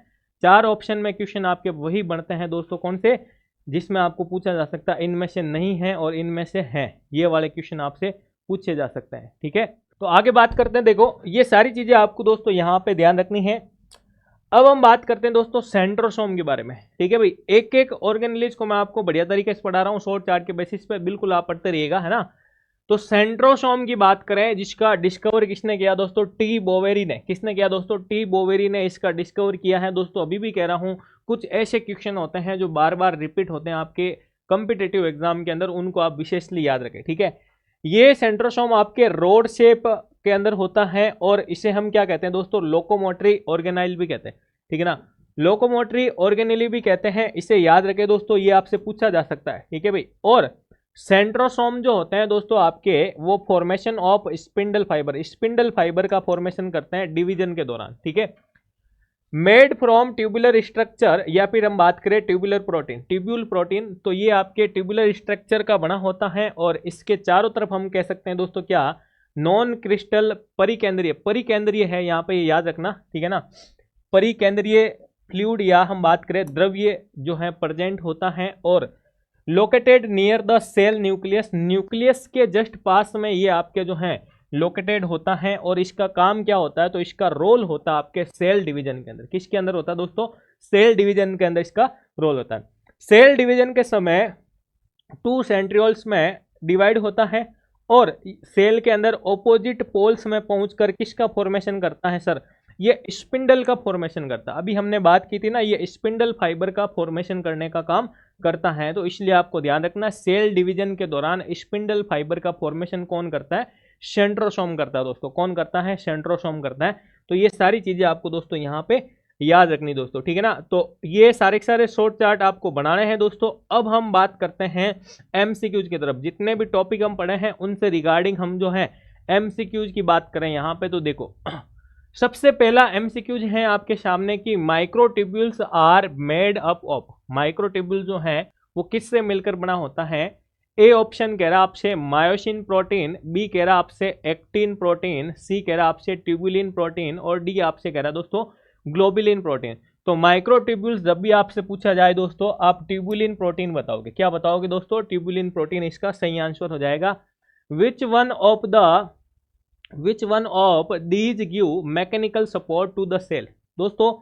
4 ऑप्शन में क्वेश्चन आपके वही बनते हैं दोस्तों, कौन से, जिसमें आपको पूछा जा सकता है इनमें से नहीं है और इनमें से है। ये वाले क्वेश्चन आपसे पूछे जा सकते हैं, ठीक है। तो आगे बात करते हैं, देखो ये सारी चीजें आपको दोस्तों यहाँ पे ध्यान रखनी है। अब हम बात करते हैं दोस्तों सेंट्रोसोम के बारे में, ठीक है भाई। एक एक ऑर्गेनेलिज को मैं आपको बढ़िया तरीके से पढ़ा रहा हूँ, शॉर्ट चार्ट के बेसिस पे, बिल्कुल आप पढ़ते रहिएगा, है ना। तो सेंट्रोसोम की बात करें, जिसका डिस्कवर किसने किया दोस्तों, टी बोवेरी ने। किसने किया दोस्तों, टी बोवेरी ने इसका डिस्कवर किया है दोस्तों। अभी भी कह रहा हूं, कुछ ऐसे क्वेश्चन होते हैं जो बार बार रिपीट होते हैं आपके कॉम्पिटिटिव एग्जाम के अंदर, उनको आप विशेषली याद रखें, ठीक है। ये सेंट्रोसोम आपके रोड शेप के अंदर होता है, और इसे हम क्या कहते हैं दोस्तों, लोकोमोटरी ऑर्गेनाइल भी कहते हैं, ठीक है ना। लोकोमोटरी ऑर्गेनेली भी कहते हैं, इसे याद रखें दोस्तों, ये आपसे पूछा जा सकता है, ठीक है भाई। और सेंट्रोसोम जो होते हैं दोस्तों आपके, वो फॉर्मेशन ऑफ स्पिंडल फाइबर का फॉर्मेशन करते हैं डिवीजन के दौरान, ठीक है। मेड फ्रॉम ट्यूबुलर स्ट्रक्चर, या फिर हम बात करें ट्यूबुलर प्रोटीन, ट्यूब्यूल प्रोटीन, तो ये आपके ट्यूबुलर स्ट्रक्चर का बना होता है। और इसके चारों तरफ हम कह सकते हैं दोस्तों क्या, नॉन क्रिस्टल परिकेंद्रीय है, यहाँ पे याद रखना, ठीक है ना। परिकेंद्रीय फ्लूइड, या हम बात करें द्रव्य जो है प्रेजेंट होता है। और located near the cell nucleus के जस्ट पास में ये आपके जो है लोकेटेड होता है। और इसका काम क्या होता है, तो इसका रोल होता है आपके सेल डिवीजन के अंदर। किसके अंदर होता है दोस्तों, सेल डिवीजन के अंदर इसका रोल होता है। सेल डिवीजन के समय 2 सेंट्रियोल्स में डिवाइड होता है, और सेल के अंदर ऑपोजिट पोल्स में पहुंचकर किसका फॉर्मेशन करता है सर, ये स्पिंडल का फॉर्मेशन करता है। अभी हमने बात की थी ना, ये स्पिंडल फाइबर का फॉर्मेशन करने का काम करता है। तो इसलिए आपको ध्यान रखना, सेल डिवीजन के दौरान स्पिंडल फाइबर का फॉर्मेशन कौन करता है, सेंट्रोसोम करता है दोस्तों। कौन करता है, सेंट्रोसोम करता है। तो ये सारी चीजें आपको दोस्तों यहाँ पे याद रखनी दोस्तों, ठीक है ना। तो ये सारे के सारे शॉर्ट चार्ट आपको बनाने हैं दोस्तों। अब हम बात करते हैं एमसीक्यूज की तरफ। जितने भी टॉपिक हम पढ़े हैं उनसे रिगार्डिंग हम जो है एमसीक्यूज की बात करें यहाँ पे, तो देखो सबसे पहला एमसीक्यूज है आपके सामने की, microtubules are made up of. Microtubule जो है वो किससे मिलकर बना होता है। ए ऑप्शन कह रहा आपसे मायोसिन प्रोटीन, बी कह रहा आपसे एक्टिन प्रोटीन, सी कह रहा आपसे ट्यूबुलिन प्रोटीन, और डी आपसे कह रहा दोस्तों ग्लोबुलिन प्रोटीन। तो माइक्रोट्यूब्यूल्स जब भी आपसे पूछा जाए दोस्तों, आप ट्यूबुलिन प्रोटीन बताओगे। क्या बताओगे दोस्तों, ट्यूबुलिन प्रोटीन इसका सही आंसर हो जाएगा। Which one of these give mechanical support to the cell. दोस्तों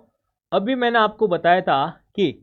अभी मैंने आपको बताया था कि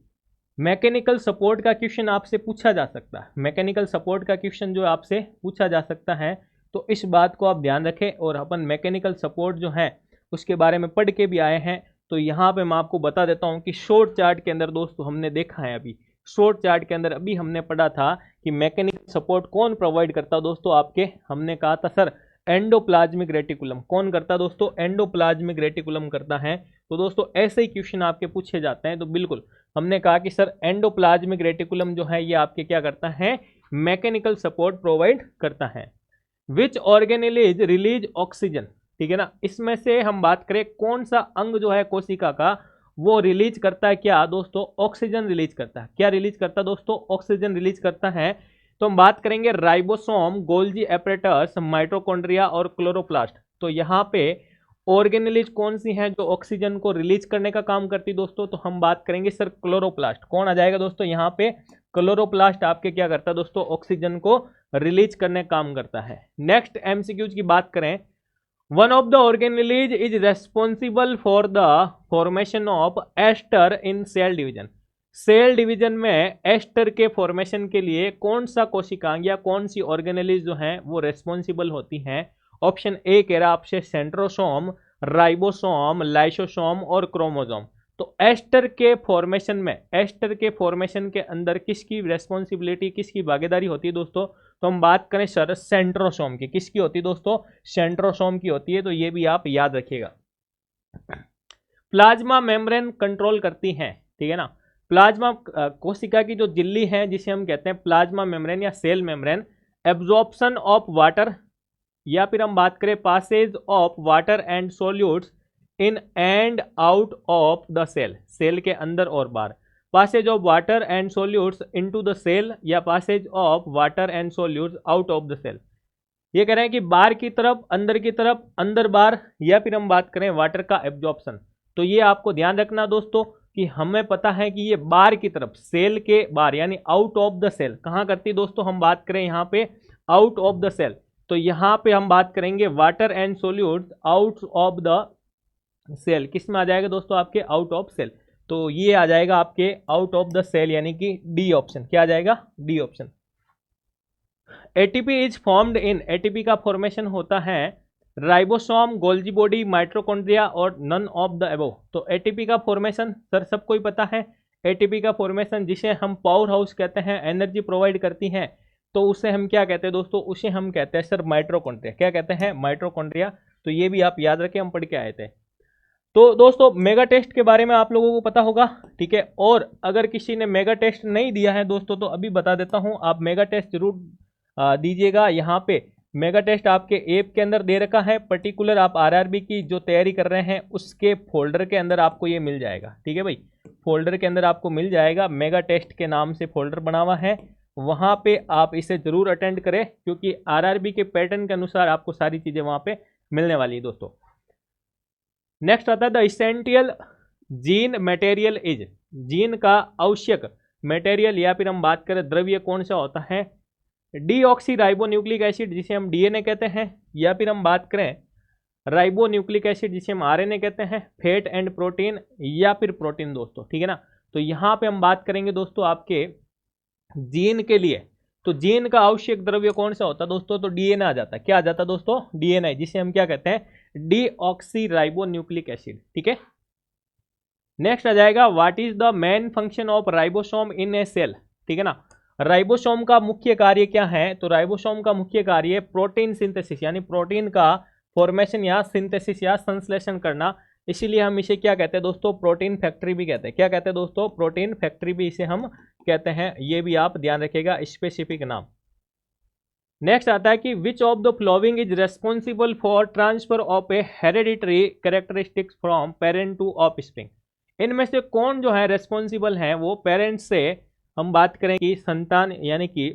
मैकेनिकल सपोर्ट का क्वेश्चन आपसे पूछा जा सकता है। मैकेनिकल सपोर्ट का क्वेश्चन जो आपसे पूछा जा सकता है, तो इस बात को आप ध्यान रखें। और अपन मैकेनिकल सपोर्ट जो है उसके बारे में पढ़ के भी आए हैं, तो यहाँ पे मैं आपको बता देता हूँ कि शॉर्ट चार्ट के अंदर दोस्तों हमने देखा है, अभी शॉर्ट चार्ट के अंदर अभी हमने पढ़ा था कि मैकेनिकल सपोर्ट कौन प्रोवाइड करता है दोस्तों आपके, हमने कहा था सर एंडोप्लाज्मिक रेटिकुलम। कौन करता है दोस्तों? एंडोप्लाज्मिक रेटिकुलम करता है। तो दोस्तों ऐसे ही क्वेश्चन आपके पूछे जाते हैं, तो बिल्कुल हमने कहा कि सर एंडोप्लाज्मिक रेटिकुलम जो है ये आपके क्या करता है, मैकेनिकल सपोर्ट प्रोवाइड करता है। विच ऑर्गेनेल रिलीज ऑक्सीजन, ठीक है ना, इसमें से हम बात करें कौन सा अंग जो है कोशिका का वो रिलीज करता है क्या दोस्तों, ऑक्सीजन रिलीज करता है। क्या रिलीज करता है दोस्तों? ऑक्सीजन रिलीज करता है। तो हम बात करेंगे राइबोसोम, गोल्जी एपरेटस, माइटोकॉन्ड्रिया और क्लोरोप्लास्ट। तो यहाँ पे ऑर्गेनेलिज कौन सी हैं जो ऑक्सीजन को रिलीज करने का काम करती दोस्तों? तो हम बात करेंगे सर क्लोरोप्लास्ट। कौन आ जाएगा दोस्तों यहाँ पे? क्लोरोप्लास्ट आपके क्या करता है दोस्तों, ऑक्सीजन को रिलीज करने का काम करता है। नेक्स्ट एमसीक्यूज की बात करें, one of the organelles is responsible for the formation of aster in cell division. Cell division में एस्टर के फॉर्मेशन के लिए कौन सा कोशिकांग या कौन सी ऑर्गेनेलिज जो है वो रेस्पॉन्सिबल होती हैं? ऑप्शन ए कह रहा आपसे सेंट्रोसोम, राइबोसोम, लाइसोसोम और क्रोमोसोम। तो एस्टर के फॉर्मेशन में, एस्टर के फॉर्मेशन के अंदर किसकी रेस्पॉन्सिबिलिटी, किसकी भागीदारी होती है दोस्तों? तो हम बात करें सर सेंट्रोसोम की। किसकी होती है दोस्तों? सेंट्रोसोम की होती है। तो ये भी आप याद रखिएगा। प्लाज्मा मेम्ब्रेन कंट्रोल करती हैं, ठीक है ना। प्लाज्मा कोशिका की जो झिल्ली है जिसे हम कहते हैं प्लाज्मा मेम्ब्रेन या cell membrane, absorption of water, या फिर हम बात करें passage of water and solutes in and out of the cell, cell के अंदर और बाहर। Passage of water and solutes into the cell या passage of water and solutes out of the cell. ये कह रहे हैं कि बाहर की तरफ, अंदर बाहर, या फिर हम बात करें वाटर का एब्जॉर्प्शन। तो ये आपको ध्यान रखना दोस्तों कि हमें पता है कि ये बाहर की तरफ, सेल के बाहर यानी आउट ऑफ द सेल कहाँ करती दोस्तों? हम बात करें यहाँ पे आउट ऑफ द सेल। तो यहाँ पे हम बात करेंगे water and solutes out of the cell. किस में आ जाएगा दोस्तों? आपके आउट ऑफ सेल। तो ये आ जाएगा आपके आउट ऑफ द सेल, यानी कि डी ऑप्शन। क्या आ जाएगा? D option. ATP is formed in, ATP का फॉर्मेशन होता है राइबोसोम, गोल्जी बॉडी, माइटोकॉन्ड्रिया और नन ऑफ द अबव। तो एटीपी का फॉर्मेशन सर सबको ही पता है। एटीपी का फॉर्मेशन जिसे हम पावर हाउस कहते हैं, एनर्जी प्रोवाइड करती हैं, तो उसे हम क्या कहते हैं दोस्तों? उसे हम कहते हैं सर माइटोकॉन्ड्रिया। क्या कहते हैं? माइटोकॉन्ड्रिया। तो ये भी आप याद रखें, हम पढ़ के आए थे। तो दोस्तों मेगा टेस्ट के बारे में आप लोगों को पता होगा, ठीक है। और अगर किसी ने मेगा टेस्ट नहीं दिया है दोस्तों तो अभी बता देता हूं, आप मेगा टेस्ट जरूर दीजिएगा। यहाँ पे मेगा टेस्ट आपके ऐप के अंदर दे रखा है, पर्टिकुलर आप आरआरबी की जो तैयारी कर रहे हैं उसके फोल्डर के अंदर आपको ये मिल जाएगा, ठीक है भाई। फोल्डर के अंदर आपको मिल जाएगा, मेगा टेस्ट के नाम से फोल्डर बना हुआ है, वहाँ पे आप इसे जरूर अटेंड करें, क्योंकि आरआरबी के पैटर्न के अनुसार आपको सारी चीज़ें वहाँ पे मिलने वाली है दोस्तों। नेक्स्ट आता है the essential gene material is, gene का आवश्यक मटेरियल या फिर हम बात करें द्रव्य कौन सा होता है? डीऑक्सी राइबो न्यूक्लिक एसिड जिसे हम डीएनए कहते हैं, या फिर हम बात करें राइबो न्यूक्लिक एसिड जिसे हम आरएनए कहते हैं, फैट एंड प्रोटीन, या फिर प्रोटीन दोस्तों, ठीक है ना। तो यहाँ पे हम बात करेंगे दोस्तों आपके जीन के लिए। तो जीन का आवश्यक द्रव्य कौन सा होता है दोस्तों? तो डीएनए आ जाता है। क्या आ जाता है दोस्तों? डीएनए, जिसे हम क्या कहते हैं? डीऑक्सी राइबो न्यूक्लिक एसिड, ठीक है। नेक्स्ट आ जाएगा what is the main function of ribosome in a cell, ठीक है ना। राइबोसोम का मुख्य कार्य क्या है? तो राइबोसोम का मुख्य कार्य प्रोटीन सिंथेसिस, यानी प्रोटीन का फॉर्मेशन या सिंथेसिस या संश्लेषण करना। इसीलिए हम इसे क्या कहते हैं दोस्तों? प्रोटीन फैक्ट्री भी कहते हैं। क्या कहते हैं दोस्तों? प्रोटीन फैक्ट्री भी इसे हम कहते हैं। ये भी आप ध्यान रखिएगा, स्पेसिफिक नाम। नेक्स्ट आता है कि which of the following is responsible for transfer of a hereditary characteristics from parent to offspring. इनमें से कौन जो है रेस्पॉन्सिबल है वो पेरेंट्स से, हम बात करें कि संतान यानी कि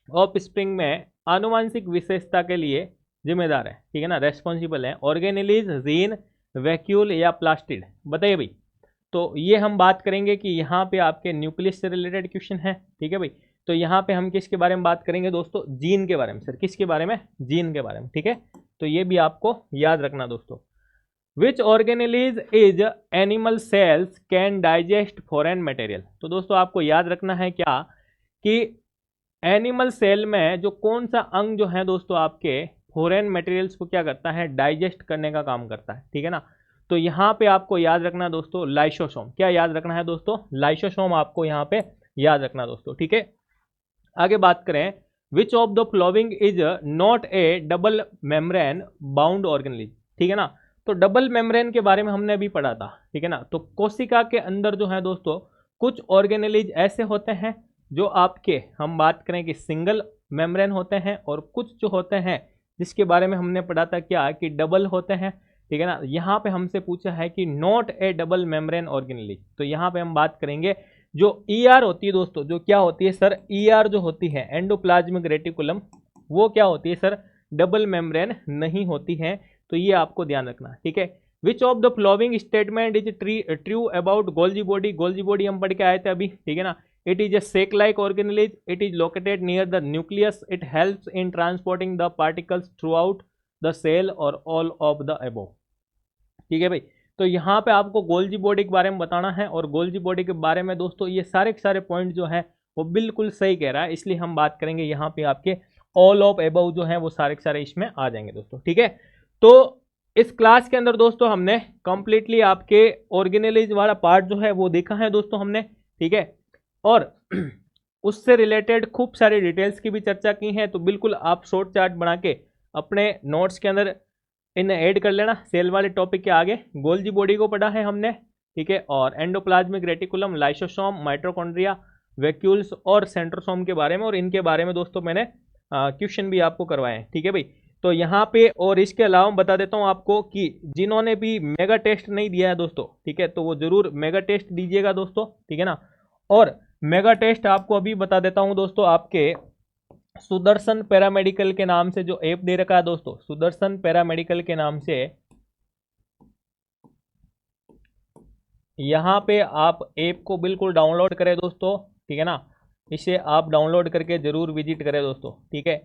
ऑफस्प्रिंग में आनुवांशिक विशेषता के लिए जिम्मेदार है, ठीक है ना, रेस्पॉन्सिबल है। ऑर्गेनेलिज, जीन, वैक्यूल या प्लास्टिड, बताइए भाई। तो ये हम बात करेंगे कि यहाँ पे आपके न्यूक्लियस से रिलेटेड क्वेश्चन है, ठीक है भाई। तो यहाँ पे हम किसके बारे में बात करेंगे दोस्तों? जीन के बारे में। सर किसके बारे में? जीन के बारे में, ठीक है। तो ये भी आपको याद रखना दोस्तों। Which organelles is animal cells can digest foreign material. तो दोस्तों आपको याद रखना है क्या कि एनिमल सेल में जो कौन सा अंग जो है दोस्तों आपके फॉरेन मटेरियल्स को क्या करता है, डाइजेस्ट करने का काम करता है, ठीक है ना। तो यहाँ पे आपको याद रखना दोस्तों लाइसोसोम, क्या याद रखना है दोस्तों, लाइसोसोम आपको यहाँ पे याद रखना दोस्तों, ठीक है। आगे बात करें, which of the following is not a double membrane bound organelles, ठीक है ना। तो डबल मेम्ब्रेन के बारे में हमने अभी पढ़ा था, ठीक है ना। तो कोशिका के अंदर जो है दोस्तों कुछ ऑर्गेनेलिज ऐसे होते हैं जो आपके, हम बात करें कि सिंगल मेम्ब्रेन होते हैं, और कुछ जो होते हैं जिसके बारे में हमने पढ़ा था क्या कि डबल होते हैं, ठीक है ना। यहाँ पे हमसे पूछा है कि not a double membrane organelles, तो यहाँ पे हम बात करेंगे जो ईआर होती है दोस्तों, जो क्या होती है सर, ईआर जो होती है एंडोप्लाज्मिक रेटिकुलम, वो क्या होती है सर, डबल मेम्ब्रेन नहीं होती है। तो ये आपको ध्यान रखना, ठीक है। Which of the following statement is true about Golgi body, Golgi body हम पढ़ के आए थे अभी, ठीक है ना। It is a sac like organelles, it is located near the nucleus, it helps in transporting the particles throughout the cell और ऑल ऑफ द अबव, ठीक है भाई। तो यहाँ पे आपको गोल्जी बॉडी के बारे में बताना है, और गोल्जी बॉडी के बारे में दोस्तों ये सारे के सारे पॉइंट जो है वो बिल्कुल सही कह रहा है, इसलिए हम बात करेंगे यहाँ पे आपके ऑल ऑफ अबव जो है वो सारे के सारे इसमें आ जाएंगे दोस्तों, ठीक है। तो इस क्लास के अंदर दोस्तों हमने कंप्लीटली आपके ऑर्गेनेलिज वाला पार्ट जो है वो देखा है दोस्तों हमने, ठीक है। और उससे रिलेटेड खूब सारी डिटेल्स की भी चर्चा की है, तो बिल्कुल आप शॉर्ट चार्ट बना के अपने नोट्स के अंदर इन्हें ऐड कर लेना। सेल वाले टॉपिक के आगे गोल्जी बॉडी को पढ़ा है हमने, ठीक है, और endoplasmic reticulum, lysosome, mitochondria, vacuoles और सेंट्रोसोम के बारे में, और इनके बारे में दोस्तों मैंने क्वेश्चन भी आपको करवाए हैं, ठीक है भाई। तो यहाँ पे और इसके अलावा बता देता हूँ आपको कि जिन्होंने भी मेगा टेस्ट नहीं दिया है दोस्तों, ठीक है, तो वो जरूर मेगा टेस्ट दीजिएगा दोस्तों, ठीक है ना। और मेगा टेस्ट आपको अभी बता देता हूँ दोस्तों, आपके सुदर्शन पैरामेडिकल के नाम से जो ऐप दे रखा है दोस्तों, सुदर्शन पैरामेडिकल के नाम से यहाँ पे आप ऐप को बिल्कुल डाउनलोड करें दोस्तों, ठीक है ना। इसे आप डाउनलोड करके जरूर विजिट करें दोस्तों, ठीक है।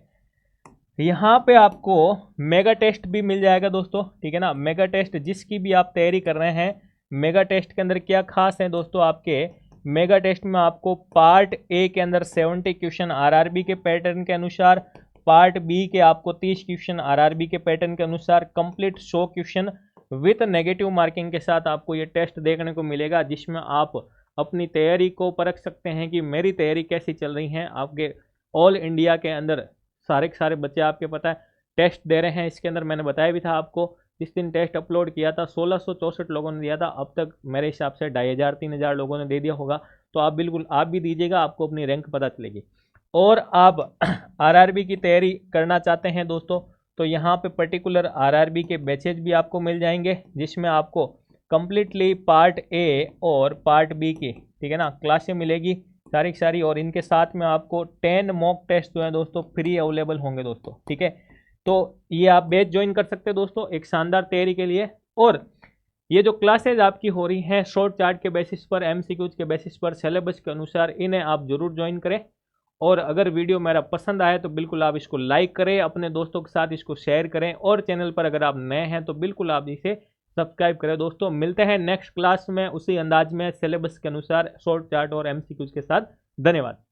यहाँ पे आपको मेगा टेस्ट भी मिल जाएगा दोस्तों, ठीक है ना। मेगा टेस्ट जिसकी भी आप तैयारी कर रहे हैं, मेगा टेस्ट के अंदर क्या खास है दोस्तों, आपके मेगा टेस्ट में आपको पार्ट ए के अंदर 70 क्वेश्चन आरआरबी के पैटर्न के अनुसार, पार्ट बी के आपको 30 क्वेश्चन आरआरबी के पैटर्न के अनुसार, complete 100 question with negative marking के साथ आपको ये टेस्ट देखने को मिलेगा, जिसमें आप अपनी तैयारी को परख सकते हैं कि मेरी तैयारी कैसी चल रही है। आपके ऑल इंडिया के अंदर सारे के सारे बच्चे आपके पता है टेस्ट दे रहे हैं, इसके अंदर मैंने बताया भी था आपको, जिस दिन टेस्ट अपलोड किया था 1664 लोगों ने दिया था, अब तक मेरे हिसाब से 2500-3000 लोगों ने दे दिया होगा। तो आप बिल्कुल आप भी दीजिएगा, आपको अपनी रैंक पता चलेगी। और आप आरआरबी की तैयारी करना चाहते हैं दोस्तों, तो यहाँ पे पर्टिकुलर आरआरबी के बैचेज भी आपको मिल जाएंगे, जिसमें आपको कंप्लीटली पार्ट ए और पार्ट बी की, ठीक है ना, क्लासें मिलेगी सारी की सारी, और इनके साथ में आपको 10 मॉक टेस्ट जो है दोस्तों फ्री अवेलेबल होंगे दोस्तों, ठीक है। तो ये आप बैच ज्वाइन कर सकते हैं दोस्तों एक शानदार तैयारी के लिए। और ये जो क्लासेज आपकी हो रही हैं शॉर्ट चार्ट के बेसिस पर, एमसीक्यूज के बेसिस पर, सिलेबस के अनुसार, इन्हें आप जरूर ज्वाइन करें। और अगर वीडियो मेरा पसंद आए तो बिल्कुल आप इसको लाइक करें, अपने दोस्तों के साथ इसको शेयर करें, और चैनल पर अगर आप नए हैं तो बिल्कुल आप इसे सब्सक्राइब करें दोस्तों। मिलते हैं नेक्स्ट क्लास में उसी अंदाज में सिलेबस के अनुसार शॉर्ट चार्ट और एमसीक्यूज के साथ। धन्यवाद।